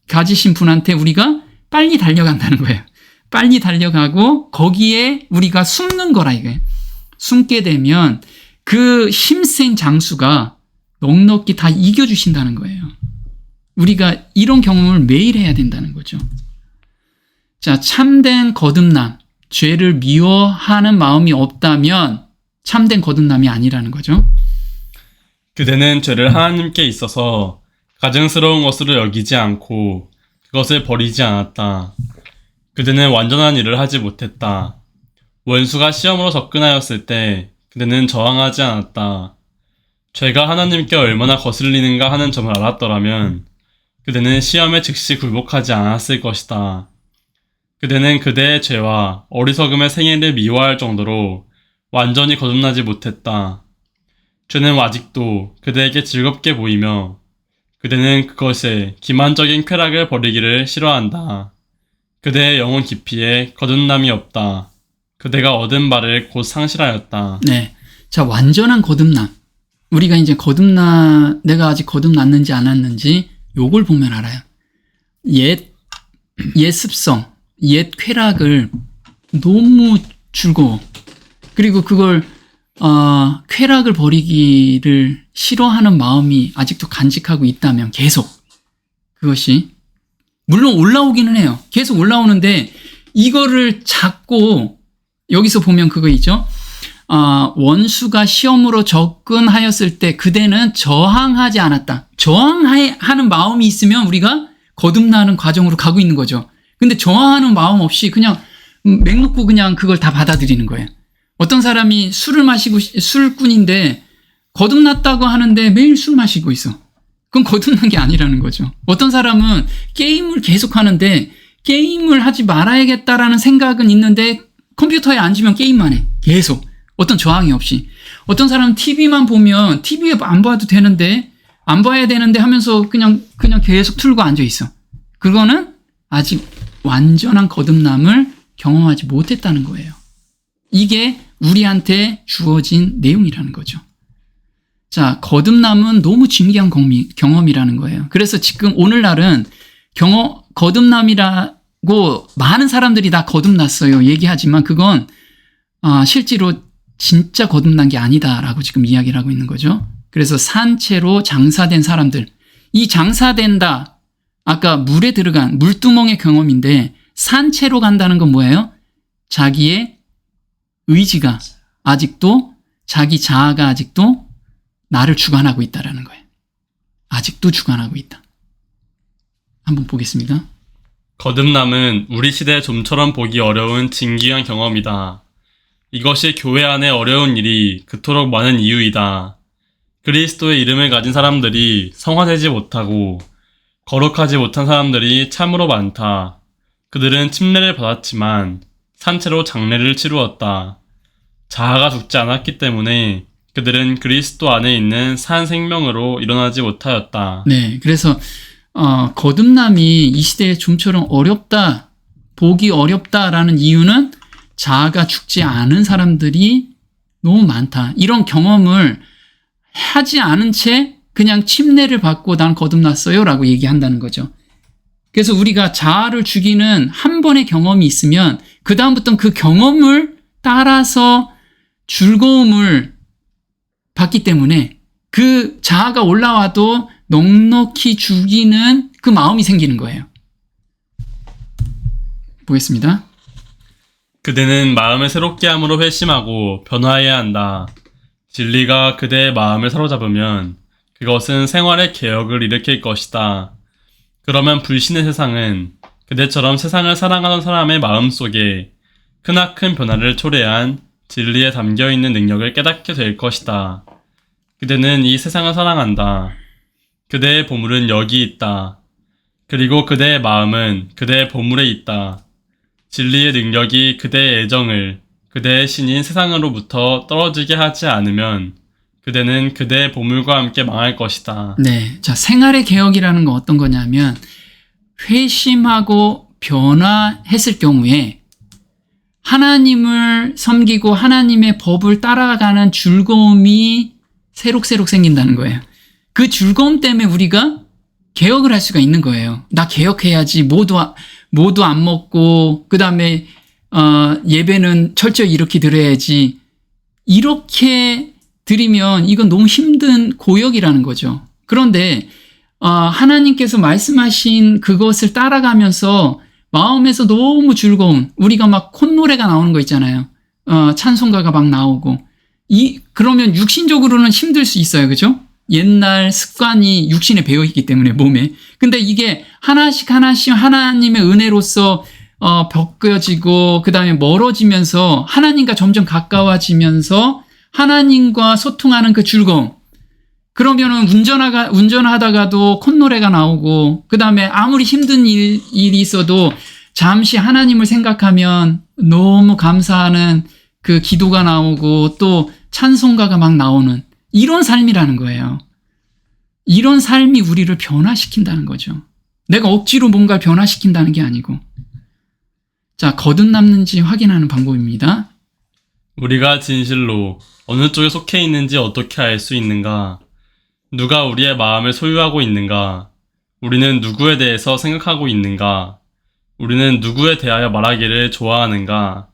가지신 분한테 우리가 빨리 달려간다는 거예요. 빨리 달려가고 거기에 우리가 숨는 거라 이거예요. 숨게 되면 그 힘센 장수가 넉넉히 다 이겨주신다는 거예요. 우리가 이런 경험을 매일 해야 된다는 거죠. 자, 참된 거듭남, 죄를 미워하는 마음이 없다면 참된 거듭남이 아니라는 거죠. 그대는 죄를 하나님께 있어서 가증스러운 것으로 여기지 않고 그것을 버리지 않았다. 그대는 완전한 일을 하지 못했다. 원수가 시험으로 접근하였을 때 그대는 저항하지 않았다. 죄가 하나님께 얼마나 거슬리는가 하는 점을 알았더라면 그대는 시험에 즉시 굴복하지 않았을 것이다. 그대는 그대의 죄와 어리석음의 생애를 미워할 정도로 완전히 거듭나지 못했다. 죄는 아직도 그대에게 즐겁게 보이며 그대는 그것에 기만적인 쾌락을 버리기를 싫어한다. 그대의 영혼 깊이에 거듭남이 없다. 그대가 얻은 바를 곧 상실하였다. 네, 자, 완전한 거듭남. 우리가 이제 내가 아직 거듭났는지 안 났는지 요걸 보면 알아요. 옛 습성, 옛 쾌락을 너무 즐거워. 그리고 그걸 쾌락을 버리기를 싫어하는 마음이 아직도 간직하고 있다면 계속 그것이 물론 올라오기는 해요. 계속 올라오는데 이거를 잡고 여기서 보면 그거 있죠. 원수가 시험으로 접근하였을 때 그대는 저항하지 않았다. 저항하는 마음이 있으면 우리가 거듭나는 과정으로 가고 있는 거죠. 근데 저항하는 마음 없이 그냥 맹 놓고 그냥 그걸 다 받아들이는 거예요. 어떤 사람이 술꾼인데 거듭났다고 하는데 매일 술 마시고 있어. 그건 거듭난 게 아니라는 거죠. 어떤 사람은 게임을 계속 하는데 게임을 하지 말아야겠다라는 생각은 있는데 컴퓨터에 앉으면 게임만 해. 계속. 어떤 저항이 없이. 어떤 사람은 TV만 보면 TV에 안 봐도 되는데 안 봐야 되는데 하면서 그냥 계속 틀고 앉아 있어. 그거는 아직 완전한 거듭남을 경험하지 못했다는 거예요. 이게 우리한테 주어진 내용이라는 거죠. 자, 거듭남은 너무 진귀한 경험이라는 거예요. 그래서 지금 오늘날은 거듭남이라고 많은 사람들이 다 거듭났어요 얘기하지만 그건 실제로 진짜 거듭난 게 아니다라고 지금 이야기를 하고 있는 거죠. 그래서 산채로 장사된 사람들, 이 장사된다, 아까 물에 들어간 물두멍의 경험인데 산채로 간다는 건 뭐예요? 자기의 의지가 아직도, 자기 자아가 아직도 나를 주관하고 있다라는 거예요. 아직도 주관하고 있다. 한번 보겠습니다. 거듭남은 우리 시대에 좀처럼 보기 어려운 진귀한 경험이다. 이것이 교회 안에 어려운 일이 그토록 많은 이유이다. 그리스도의 이름을 가진 사람들이 성화되지 못하고 거룩하지 못한 사람들이 참으로 많다. 그들은 침례를 받았지만 산채로 장례를 치루었다. 자아가 죽지 않았기 때문에 그들은 그리스도 안에 있는 산 생명으로 일어나지 못하였다. 네, 그래서 거듭남이 이 시대에 좀처럼 어렵다, 보기 어렵다라는 이유는 자아가 죽지 않은 사람들이 너무 많다. 이런 경험을 하지 않은 채 그냥 침례를 받고 난 거듭났어요 라고 얘기한다는 거죠. 그래서 우리가 자아를 죽이는 한 번의 경험이 있으면 그 다음부터는 그 경험을 따라서 즐거움을 받기 때문에 그 자아가 올라와도 넉넉히 죽이는 그 마음이 생기는 거예요. 보겠습니다. 그대는 마음을 새롭게 함으로 회심하고 변화해야 한다. 진리가 그대의 마음을 사로잡으면 그것은 생활의 개혁을 일으킬 것이다. 그러면 불신의 세상은 그대처럼 세상을 사랑하던 사람의 마음속에 크나큰 변화를 초래한 진리에 담겨있는 능력을 깨닫게 될 것이다. 그대는 이 세상을 사랑한다. 그대의 보물은 여기 있다. 그리고 그대의 마음은 그대의 보물에 있다. 진리의 능력이 그대의 애정을 그대의 신인 세상으로부터 떨어지게 하지 않으면 그대는 그대의 보물과 함께 망할 것이다. 네, 자, 생활의 개혁이라는 건 어떤 거냐면 회심하고 변화했을 경우에 하나님을 섬기고 하나님의 법을 따라가는 즐거움이 새록새록 생긴다는 거예요. 그 즐거움 때문에 우리가 개혁을 할 수가 있는 거예요. 나 개혁해야지. 모두 안 먹고 그 다음에 예배는 철저히 이렇게 드려야지. 이렇게 드리면 이건 너무 힘든 고역이라는 거죠. 그런데 하나님께서 말씀하신 그것을 따라가면서 마음에서 너무 즐거운, 우리가 막 콧노래가 나오는 거 있잖아요. 찬송가가 막 나오고. 그러면 육신적으로는 힘들 수 있어요. 그죠? 옛날 습관이 육신에 배어있기 때문에 몸에. 근데 이게 하나씩 하나님의 은혜로서 벗겨지고 그 다음에 멀어지면서 하나님과 점점 가까워지면서 하나님과 소통하는 그 즐거움. 그러면은 운전하다가도 콧노래가 나오고 그 다음에 아무리 힘든 일이 있어도 잠시 하나님을 생각하면 너무 감사하는 그 기도가 나오고 또 찬송가가 막 나오는 이런 삶이라는 거예요. 이런 삶이 우리를 변화시킨다는 거죠. 내가 억지로 뭔가를 변화시킨다는 게 아니고. 자, 거듭남는지 확인하는 방법입니다. 우리가 진실로 어느 쪽에 속해 있는지 어떻게 알 수 있는가? 누가 우리의 마음을 소유하고 있는가? 우리는 누구에 대해서 생각하고 있는가? 우리는 누구에 대하여 말하기를 좋아하는가?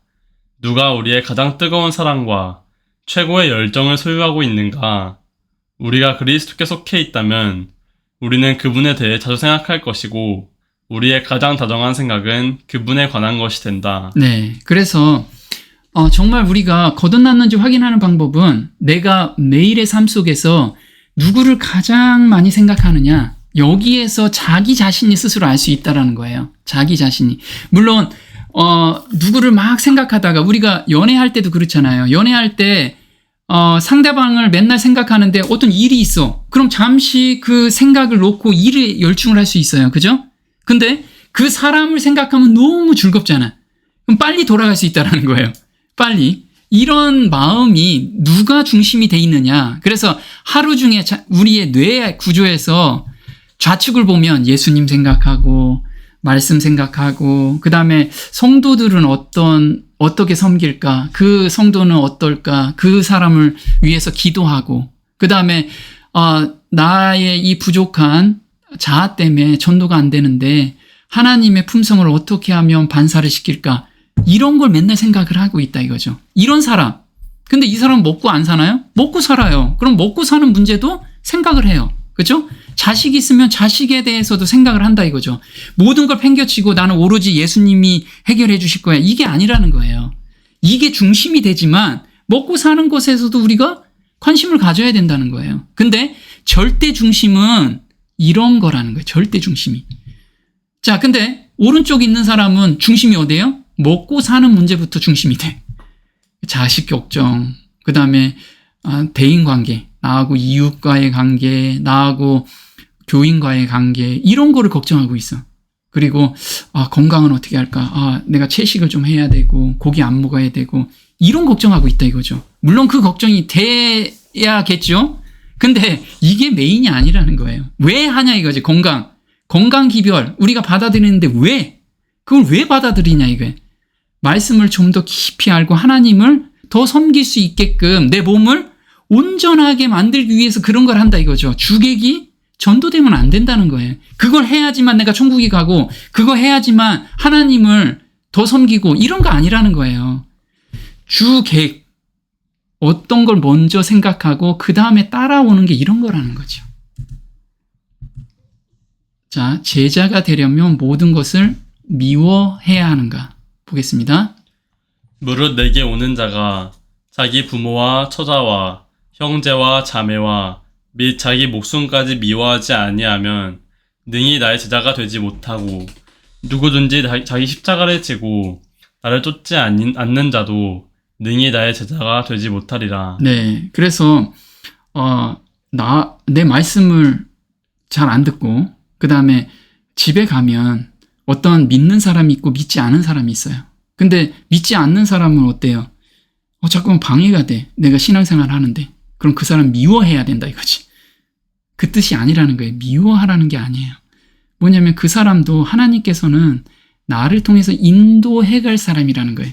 누가 우리의 가장 뜨거운 사랑과 최고의 열정을 소유하고 있는가? 우리가 그리스도께 속해 있다면 우리는 그분에 대해 자주 생각할 것이고 우리의 가장 다정한 생각은 그분에 관한 것이 된다. 네, 그래서 정말 우리가 거듭났는지 확인하는 방법은 내가 매일의 삶 속에서 누구를 가장 많이 생각하느냐, 여기에서 자기 자신이 스스로 알 수 있다라는 거예요. 자기 자신이. 물론 누구를 막 생각하다가 우리가 연애할 때도 그렇잖아요. 연애할 때 상대방을 맨날 생각하는데 어떤 일이 있어. 그럼 잠시 그 생각을 놓고 일에 열중을 할 수 있어요. 그죠? 근데 그 사람을 생각하면 너무 즐겁잖아. 그럼 빨리 돌아갈 수 있다라는 거예요. 빨리. 이런 마음이 누가 중심이 돼 있느냐. 그래서 하루 중에 우리의 뇌 구조에서 좌측을 보면 예수님 생각하고 말씀 생각하고 그 다음에 성도들은 어떻게 섬길까, 그 성도는 어떨까, 그 사람을 위해서 기도하고 그 다음에 나의 이 부족한 자아 때문에 전도가 안 되는데 하나님의 품성을 어떻게 하면 반사를 시킬까, 이런 걸 맨날 생각을 하고 있다 이거죠. 이런 사람. 근데 이 사람은 먹고 안 사나요? 먹고 살아요. 그럼 먹고 사는 문제도 생각을 해요. 그렇죠? 자식이 있으면 자식에 대해서도 생각을 한다 이거죠. 모든 걸 팽겨치고 나는 오로지 예수님이 해결해 주실 거야, 이게 아니라는 거예요. 이게 중심이 되지만 먹고 사는 것에서도 우리가 관심을 가져야 된다는 거예요. 근데 절대 중심은 이런 거라는 거예요. 절대 중심이. 자, 근데 오른쪽에 있는 사람은 중심이 어디예요? 먹고 사는 문제부터 중심이 돼. 자식 걱정, 그 다음에 대인관계, 나하고 이웃과의 관계, 나하고 교인과의 관계, 이런 거를 걱정하고 있어. 그리고 건강은 어떻게 할까? 내가 채식을 좀 해야 되고 고기 안 먹어야 되고, 이런 걱정하고 있다 이거죠. 물론 그 걱정이 돼야겠죠. 근데 이게 메인이 아니라는 거예요. 왜 하냐 이거지. 건강 기별 우리가 받아들이는데 그걸 왜 받아들이냐 이거예요. 말씀을 좀 더 깊이 알고 하나님을 더 섬길 수 있게끔 내 몸을 온전하게 만들기 위해서 그런 걸 한다 이거죠. 주객이 전도되면 안 된다는 거예요. 그걸 해야지만 내가 천국에 가고, 그거 해야지만 하나님을 더 섬기고, 이런 거 아니라는 거예요. 주객, 어떤 걸 먼저 생각하고 그 다음에 따라오는 게 이런 거라는 거죠. 자, 제자가 되려면 모든 것을 미워해야 하는가 보겠습니다. 무릇 내게 오는 자가 자기 부모와 처자와 형제와 자매와 및 자기 목숨까지 미워하지 아니하면 능히 나의 제자가 되지 못하고, 누구든지 자기 십자가를 지고 나를 쫓지 않는 자도 능히 나의 제자가 되지 못하리라. 네, 그래서 내 말씀을 잘 안 듣고 그 다음에 집에 가면 어떤 믿는 사람이 있고 믿지 않은 사람이 있어요. 근데 믿지 않는 사람은 어때요? 자꾸만 방해가 돼. 내가 신앙생활 하는데. 그럼 그 사람 미워해야 된다 이거지. 그 뜻이 아니라는 거예요. 미워하라는 게 아니에요. 뭐냐면 그 사람도 하나님께서는 나를 통해서 인도해 갈 사람이라는 거예요.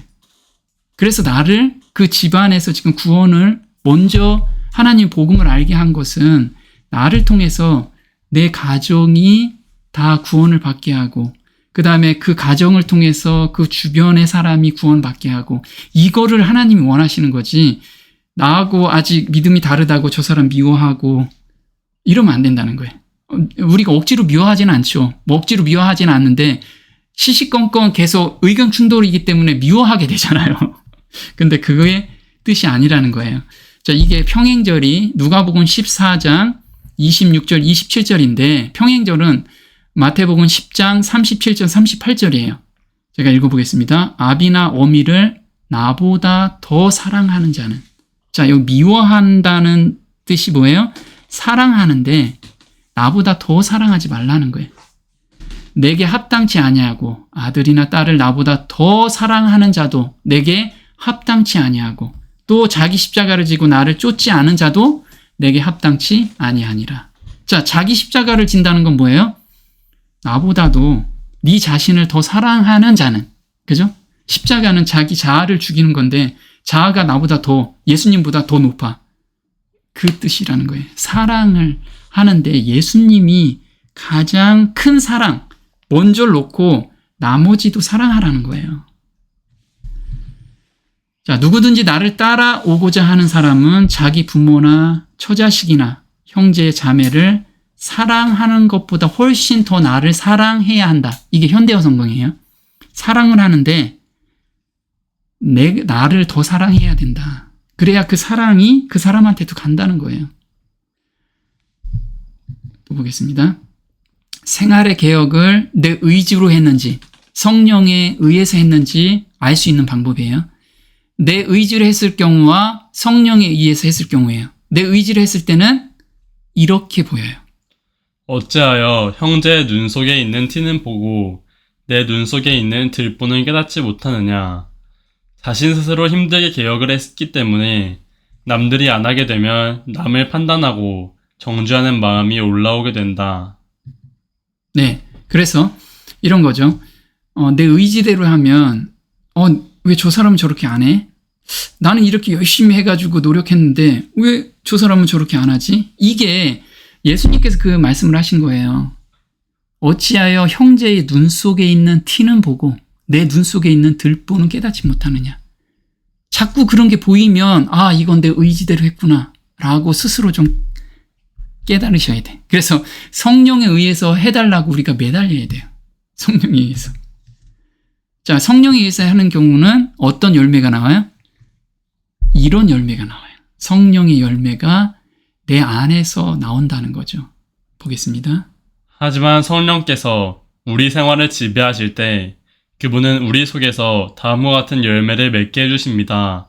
그래서 나를 그 집안에서 지금 구원을 먼저 하나님 복음을 알게 한 것은 나를 통해서 내 가정이 다 구원을 받게 하고, 그 다음에 그 가정을 통해서 그 주변의 사람이 구원받게 하고, 이거를 하나님이 원하시는 거지, 나하고 아직 믿음이 다르다고 저 사람 미워하고 이러면 안 된다는 거예요. 우리가 억지로 미워하지는 않죠. 억지로 미워하지는 않는데 시시건건 계속 의견 충돌이기 때문에 미워하게 되잖아요. 근데 그거의 뜻이 아니라는 거예요. 자, 이게 평행절이 누가복음 14장 26절 27절인데 평행절은 마태복음 10장 37절 38절이에요. 제가 읽어보겠습니다. 아비나 어미를 나보다 더 사랑하는 자는, 자, 여기 미워한다는 뜻이 뭐예요? 사랑하는데 나보다 더 사랑하지 말라는 거예요. 내게 합당치 아니하고, 아들이나 딸을 나보다 더 사랑하는 자도 내게 합당치 아니하고, 또 자기 십자가를 지고 나를 쫓지 않은 자도 내게 합당치 아니하니라. 자, 자기 십자가를 진다는 건 뭐예요? 나보다도 네 자신을 더 사랑하는 자는, 그죠? 십자가는 자기 자아를 죽이는 건데 자아가 나보다 더, 예수님보다 더 높아. 그 뜻이라는 거예요. 사랑을 하는데 예수님이 가장 큰 사랑 먼저 놓고 나머지도 사랑하라는 거예요. 자, 누구든지 나를 따라오고자 하는 사람은 자기 부모나 처자식이나 형제 자매를 사랑하는 것보다 훨씬 더 나를 사랑해야 한다. 이게 현대어 성경이에요. 사랑을 하는데 나를 더 사랑해야 된다. 그래야 그 사랑이 그 사람한테도 간다는 거예요. 또 보겠습니다. 생활의 개혁을 내 의지로 했는지 성령에 의해서 했는지 알 수 있는 방법이에요. 내 의지로 했을 경우와 성령에 의해서 했을 경우예요. 내 의지로 했을 때는 이렇게 보여요. 어찌하여 형제의 눈 속에 있는 티는 보고 내 눈 속에 있는 들보는 깨닫지 못하느냐. 자신 스스로 힘들게 개혁을 했기 때문에 남들이 안 하게 되면 남을 판단하고 정죄하는 마음이 올라오게 된다. 네. 그래서 이런 거죠. 내 의지대로 하면 왜 저 사람은 저렇게 안 해? 나는 이렇게 열심히 해가지고 노력했는데 왜 저 사람은 저렇게 안 하지? 이게 예수님께서 그 말씀을 하신 거예요. 어찌하여 형제의 눈 속에 있는 티는 보고 내 눈 속에 있는 들보는 깨닫지 못하느냐. 자꾸 그런 게 보이면 이건 내 의지대로 했구나 라고 스스로 좀 깨달으셔야 돼. 그래서 성령에 의해서 해달라고 우리가 매달려야 돼요. 성령에 의해서. 자, 성령에 의해서 하는 경우는 어떤 열매가 나와요? 이런 열매가 나와요. 성령의 열매가 내 안에서 나온다는 거죠. 보겠습니다. 하지만 성령께서 우리 생활을 지배하실 때 그분은 우리 속에서 다음과 같은 열매를 맺게 해주십니다.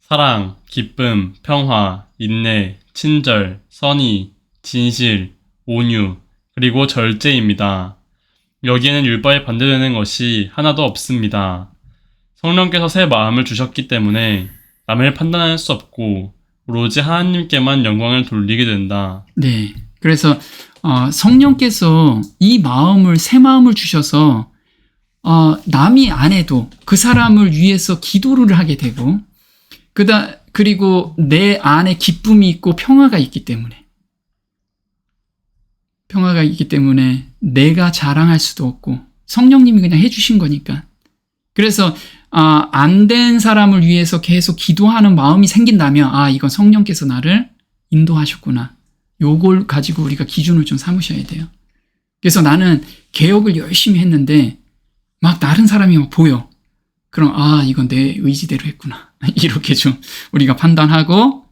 사랑, 기쁨, 평화, 인내, 친절, 선의, 진실, 온유, 그리고 절제입니다. 여기에는 율법에 반대되는 것이 하나도 없습니다. 성령께서 새 마음을 주셨기 때문에 남을 판단할 수 없고 오로지 하나님께만 영광을 돌리게 된다. 네. 그래서 성령께서 이 마음을 새 마음을 주셔서 남이 안 해도 그 사람을 위해서 기도를 하게 되고 그리고 내 안에 기쁨이 있고 평화가 있기 때문에 내가 자랑할 수도 없고 성령님이 그냥 해주신 거니까. 그래서 안 된 사람을 위해서 계속 기도하는 마음이 생긴다면 이건 성령께서 나를 인도하셨구나. 요걸 가지고 우리가 기준을 좀 삼으셔야 돼요. 그래서 나는 개혁을 열심히 했는데 막 다른 사람이 막 보여. 그럼 이건 내 의지대로 했구나. 이렇게 좀 우리가 판단하고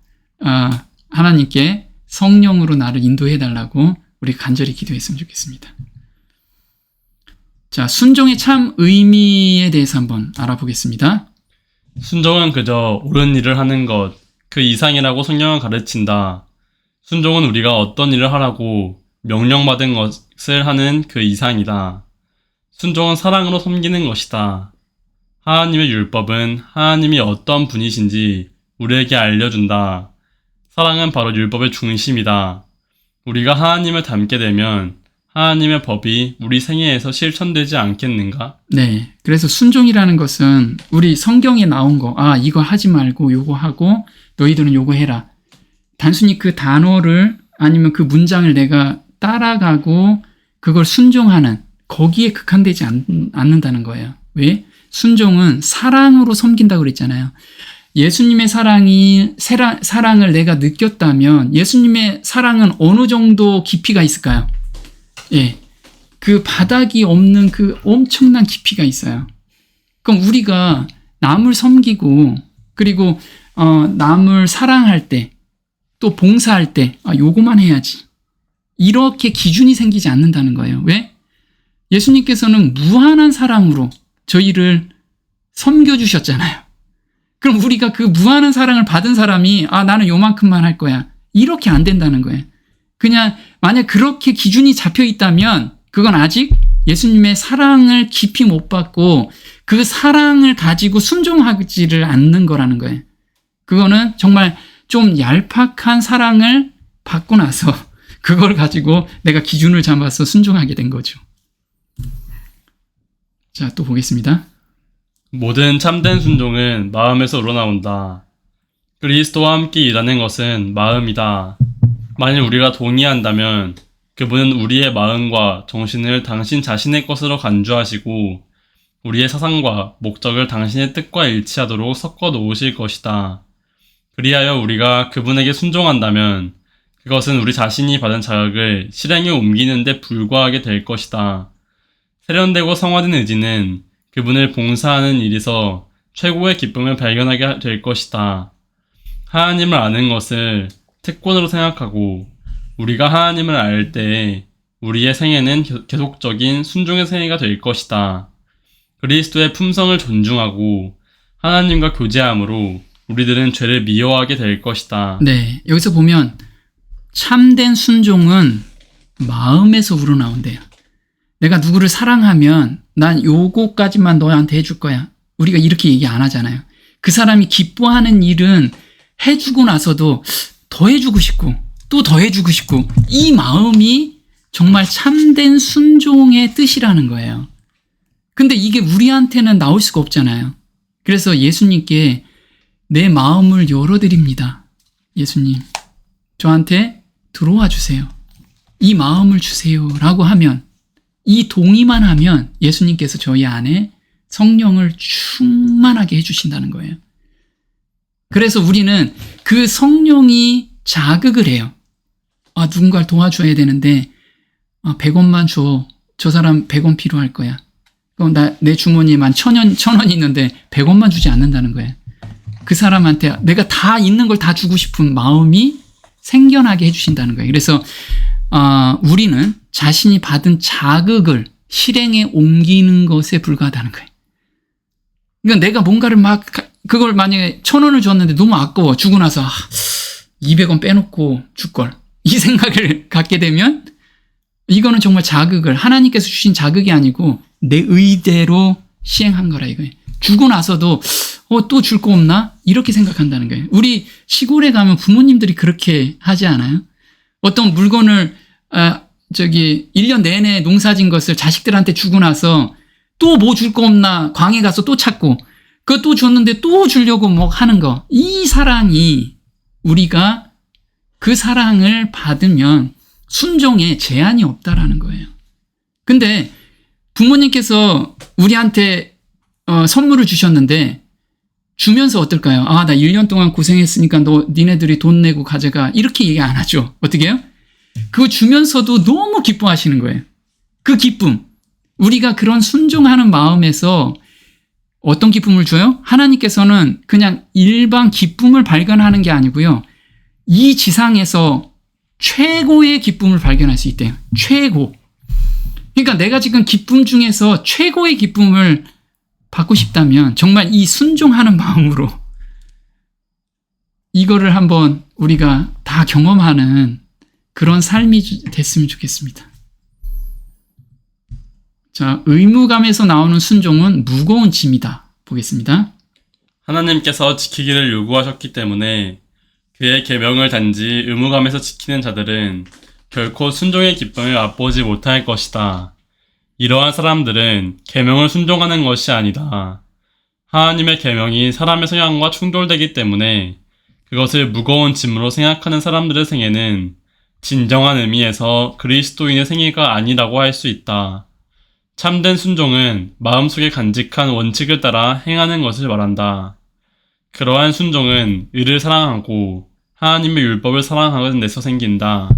하나님께 성령으로 나를 인도해 달라고 우리 간절히 기도했으면 좋겠습니다. 자, 순종의 참 의미에 대해서 한번 알아보겠습니다. 순종은 그저 옳은 일을 하는 것, 그 이상이라고 성경은 가르친다. 순종은 우리가 어떤 일을 하라고 명령받은 것을 하는 그 이상이다. 순종은 사랑으로 섬기는 것이다. 하나님의 율법은 하나님이 어떤 분이신지 우리에게 알려준다. 사랑은 바로 율법의 중심이다. 우리가 하나님을 닮게 되면 하나님의 법이 우리 생애에서 실천되지 않겠는가? 네. 그래서 순종이라는 것은 우리 성경에 나온 거, 이거 하지 말고 요거 하고 너희들은 요거 해라. 단순히 그 단어를 아니면 그 문장을 내가 따라가고 그걸 순종하는 거기에 극한되지 않는다는 거예요. 왜? 순종은 사랑으로 섬긴다고 그랬잖아요. 예수님의 사랑을 내가 느꼈다면 예수님의 사랑은 어느 정도 깊이가 있을까요? 예. 그 바닥이 없는 그 엄청난 깊이가 있어요. 그럼 우리가 남을 섬기고 그리고 남을 사랑할 때 또 봉사할 때 요거만 해야지. 이렇게 기준이 생기지 않는다는 거예요. 왜? 예수님께서는 무한한 사랑으로 저희를 섬겨주셨잖아요. 그럼 우리가 그 무한한 사랑을 받은 사람이 나는 요만큼만 할 거야. 이렇게 안 된다는 거예요. 그냥 만약 그렇게 기준이 잡혀 있다면 그건 아직 예수님의 사랑을 깊이 못 받고 그 사랑을 가지고 순종하지를 않는 거라는 거예요. 그거는 정말 좀 얄팍한 사랑을 받고 나서 그걸 가지고 내가 기준을 잡아서 순종하게 된 거죠. 자, 또 보겠습니다. 모든 참된 순종은 마음에서 우러나온다. 그리스도와 함께 일하는 것은 마음이다. 만일 우리가 동의한다면 그분은 우리의 마음과 정신을 당신 자신의 것으로 간주하시고 우리의 사상과 목적을 당신의 뜻과 일치하도록 섞어 놓으실 것이다. 그리하여 우리가 그분에게 순종한다면 그것은 우리 자신이 받은 자격을 실행에 옮기는 데 불과하게 될 것이다. 세련되고 성화된 의지는 그분을 봉사하는 일에서 최고의 기쁨을 발견하게 될 것이다. 하나님을 아는 것을 특권으로 생각하고 우리가 하나님을 알 때에 우리의 생애는 계속적인 순종의 생애가 될 것이다. 그리스도의 품성을 존중하고 하나님과 교제함으로 우리들은 죄를 미워하게 될 것이다. 네, 여기서 보면 참된 순종은 마음에서 우러나온대요. 내가 누구를 사랑하면 난 요거까지만 너한테 해줄 거야. 우리가 이렇게 얘기 안 하잖아요. 그 사람이 기뻐하는 일은 해주고 나서도 더 해주고 싶고 또 더 해주고 싶고, 이 마음이 정말 참된 순종의 뜻이라는 거예요. 근데 이게 우리한테는 나올 수가 없잖아요. 그래서 예수님께 내 마음을 열어드립니다. 예수님, 저한테 들어와 주세요. 이 마음을 주세요 라고 하면, 이 동의만 하면 예수님께서 저희 안에 성령을 충만하게 해주신다는 거예요. 그래서 우리는 그 성령이 자극을 해요. 누군가를 도와줘야 되는데 100원만 줘. 저 사람 100원 필요할 거야. 그럼 내 주머니에만 1,000원 있는데 100원만 주지 않는다는 거예요. 그 사람한테 내가 다 있는 걸 다 주고 싶은 마음이 생겨나게 해주신다는 거예요. 그래서 우리는 자신이 받은 자극을 실행에 옮기는 것에 불과하다는 거예요. 그러니까 내가 뭔가를 그걸 만약에 1,000원을 줬는데 너무 아까워. 주고 나서 200원 빼놓고 줄걸. 이 생각을 갖게 되면 이거는 정말 자극을, 하나님께서 주신 자극이 아니고 내 의대로 시행한 거라 이거예요. 주고 나서도 또 줄 거 없나? 이렇게 생각한다는 거예요. 우리 시골에 가면 부모님들이 그렇게 하지 않아요? 어떤 물건을 1년 내내 농사진 것을 자식들한테 주고 나서 또 뭐 줄 거 없나? 광에 가서 또 찾고, 그거 또 줬는데 또 주려고 뭐 하는 거. 이 사랑이, 우리가 그 사랑을 받으면 순종에 제한이 없다라는 거예요. 근데 부모님께서 우리한테 선물을 주셨는데 주면서 어떨까요? 나 1년 동안 고생했으니까 니네들이 돈 내고 가져가. 이렇게 얘기 안 하죠. 어떻게 해요? 그거 주면서도 너무 기뻐하시는 거예요. 그 기쁨. 우리가 그런 순종하는 마음에서 어떤 기쁨을 줘요? 하나님께서는 그냥 일반 기쁨을 발견하는 게 아니고요. 이 지상에서 최고의 기쁨을 발견할 수 있대요. 최고. 그러니까 내가 지금 기쁨 중에서 최고의 기쁨을 받고 싶다면 정말 이 순종하는 마음으로 이거를 한번 우리가 다 경험하는 그런 삶이 됐으면 좋겠습니다. 자, 의무감에서 나오는 순종은 무거운 짐이다. 보겠습니다. 하나님께서 지키기를 요구하셨기 때문에 그의 계명을 단지 의무감에서 지키는 자들은 결코 순종의 기쁨을 맛보지 못할 것이다. 이러한 사람들은 계명을 순종하는 것이 아니다. 하나님의 계명이 사람의 성향과 충돌되기 때문에 그것을 무거운 짐으로 생각하는 사람들의 생애는 진정한 의미에서 그리스도인의 생애가 아니라고 할 수 있다. 참된 순종은 마음속에 간직한 원칙을 따라 행하는 것을 말한다. 그러한 순종은 의를 사랑하고 하나님의 율법을 사랑하는 데서 생긴다.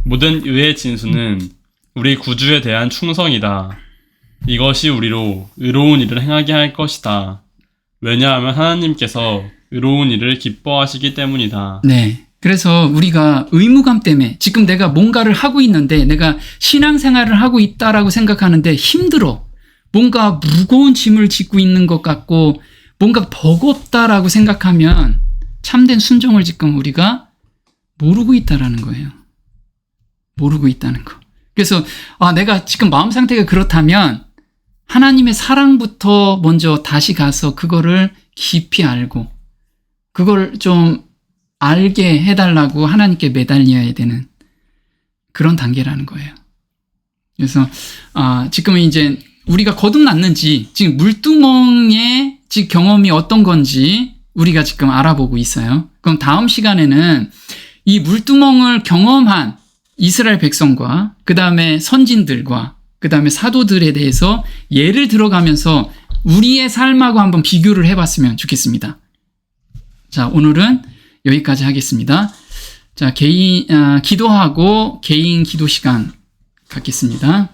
모든 의의 진수는 우리 구주에 대한 충성이다. 이것이 우리로 의로운 일을 행하게 할 것이다. 왜냐하면 하나님께서 의로운 일을 기뻐하시기 때문이다. 네. 그래서 우리가 의무감 때문에 지금 내가 뭔가를 하고 있는데 내가 신앙생활을 하고 있다라고 생각하는데 힘들어. 뭔가 무거운 짐을 짓고 있는 것 같고 뭔가 버겁다라고 생각하면 참된 순종을 지금 우리가 모르고 있다라는 거예요. 모르고 있다는 거. 그래서 내가 지금 마음 상태가 그렇다면 하나님의 사랑부터 먼저 다시 가서 그거를 깊이 알고 그걸 좀 알게 해달라고 하나님께 매달려야 되는 그런 단계라는 거예요. 그래서 지금은 이제 우리가 거듭났는지 지금 물두멍의 지금 경험이 어떤 건지 우리가 지금 알아보고 있어요. 그럼 다음 시간에는 이 물두멍을 경험한 이스라엘 백성과 그 다음에 선진들과 그 다음에 사도들에 대해서 예를 들어가면서 우리의 삶하고 한번 비교를 해봤으면 좋겠습니다. 자, 오늘은 여기까지 하겠습니다. 자, 기도하고 개인 기도 시간 갖겠습니다.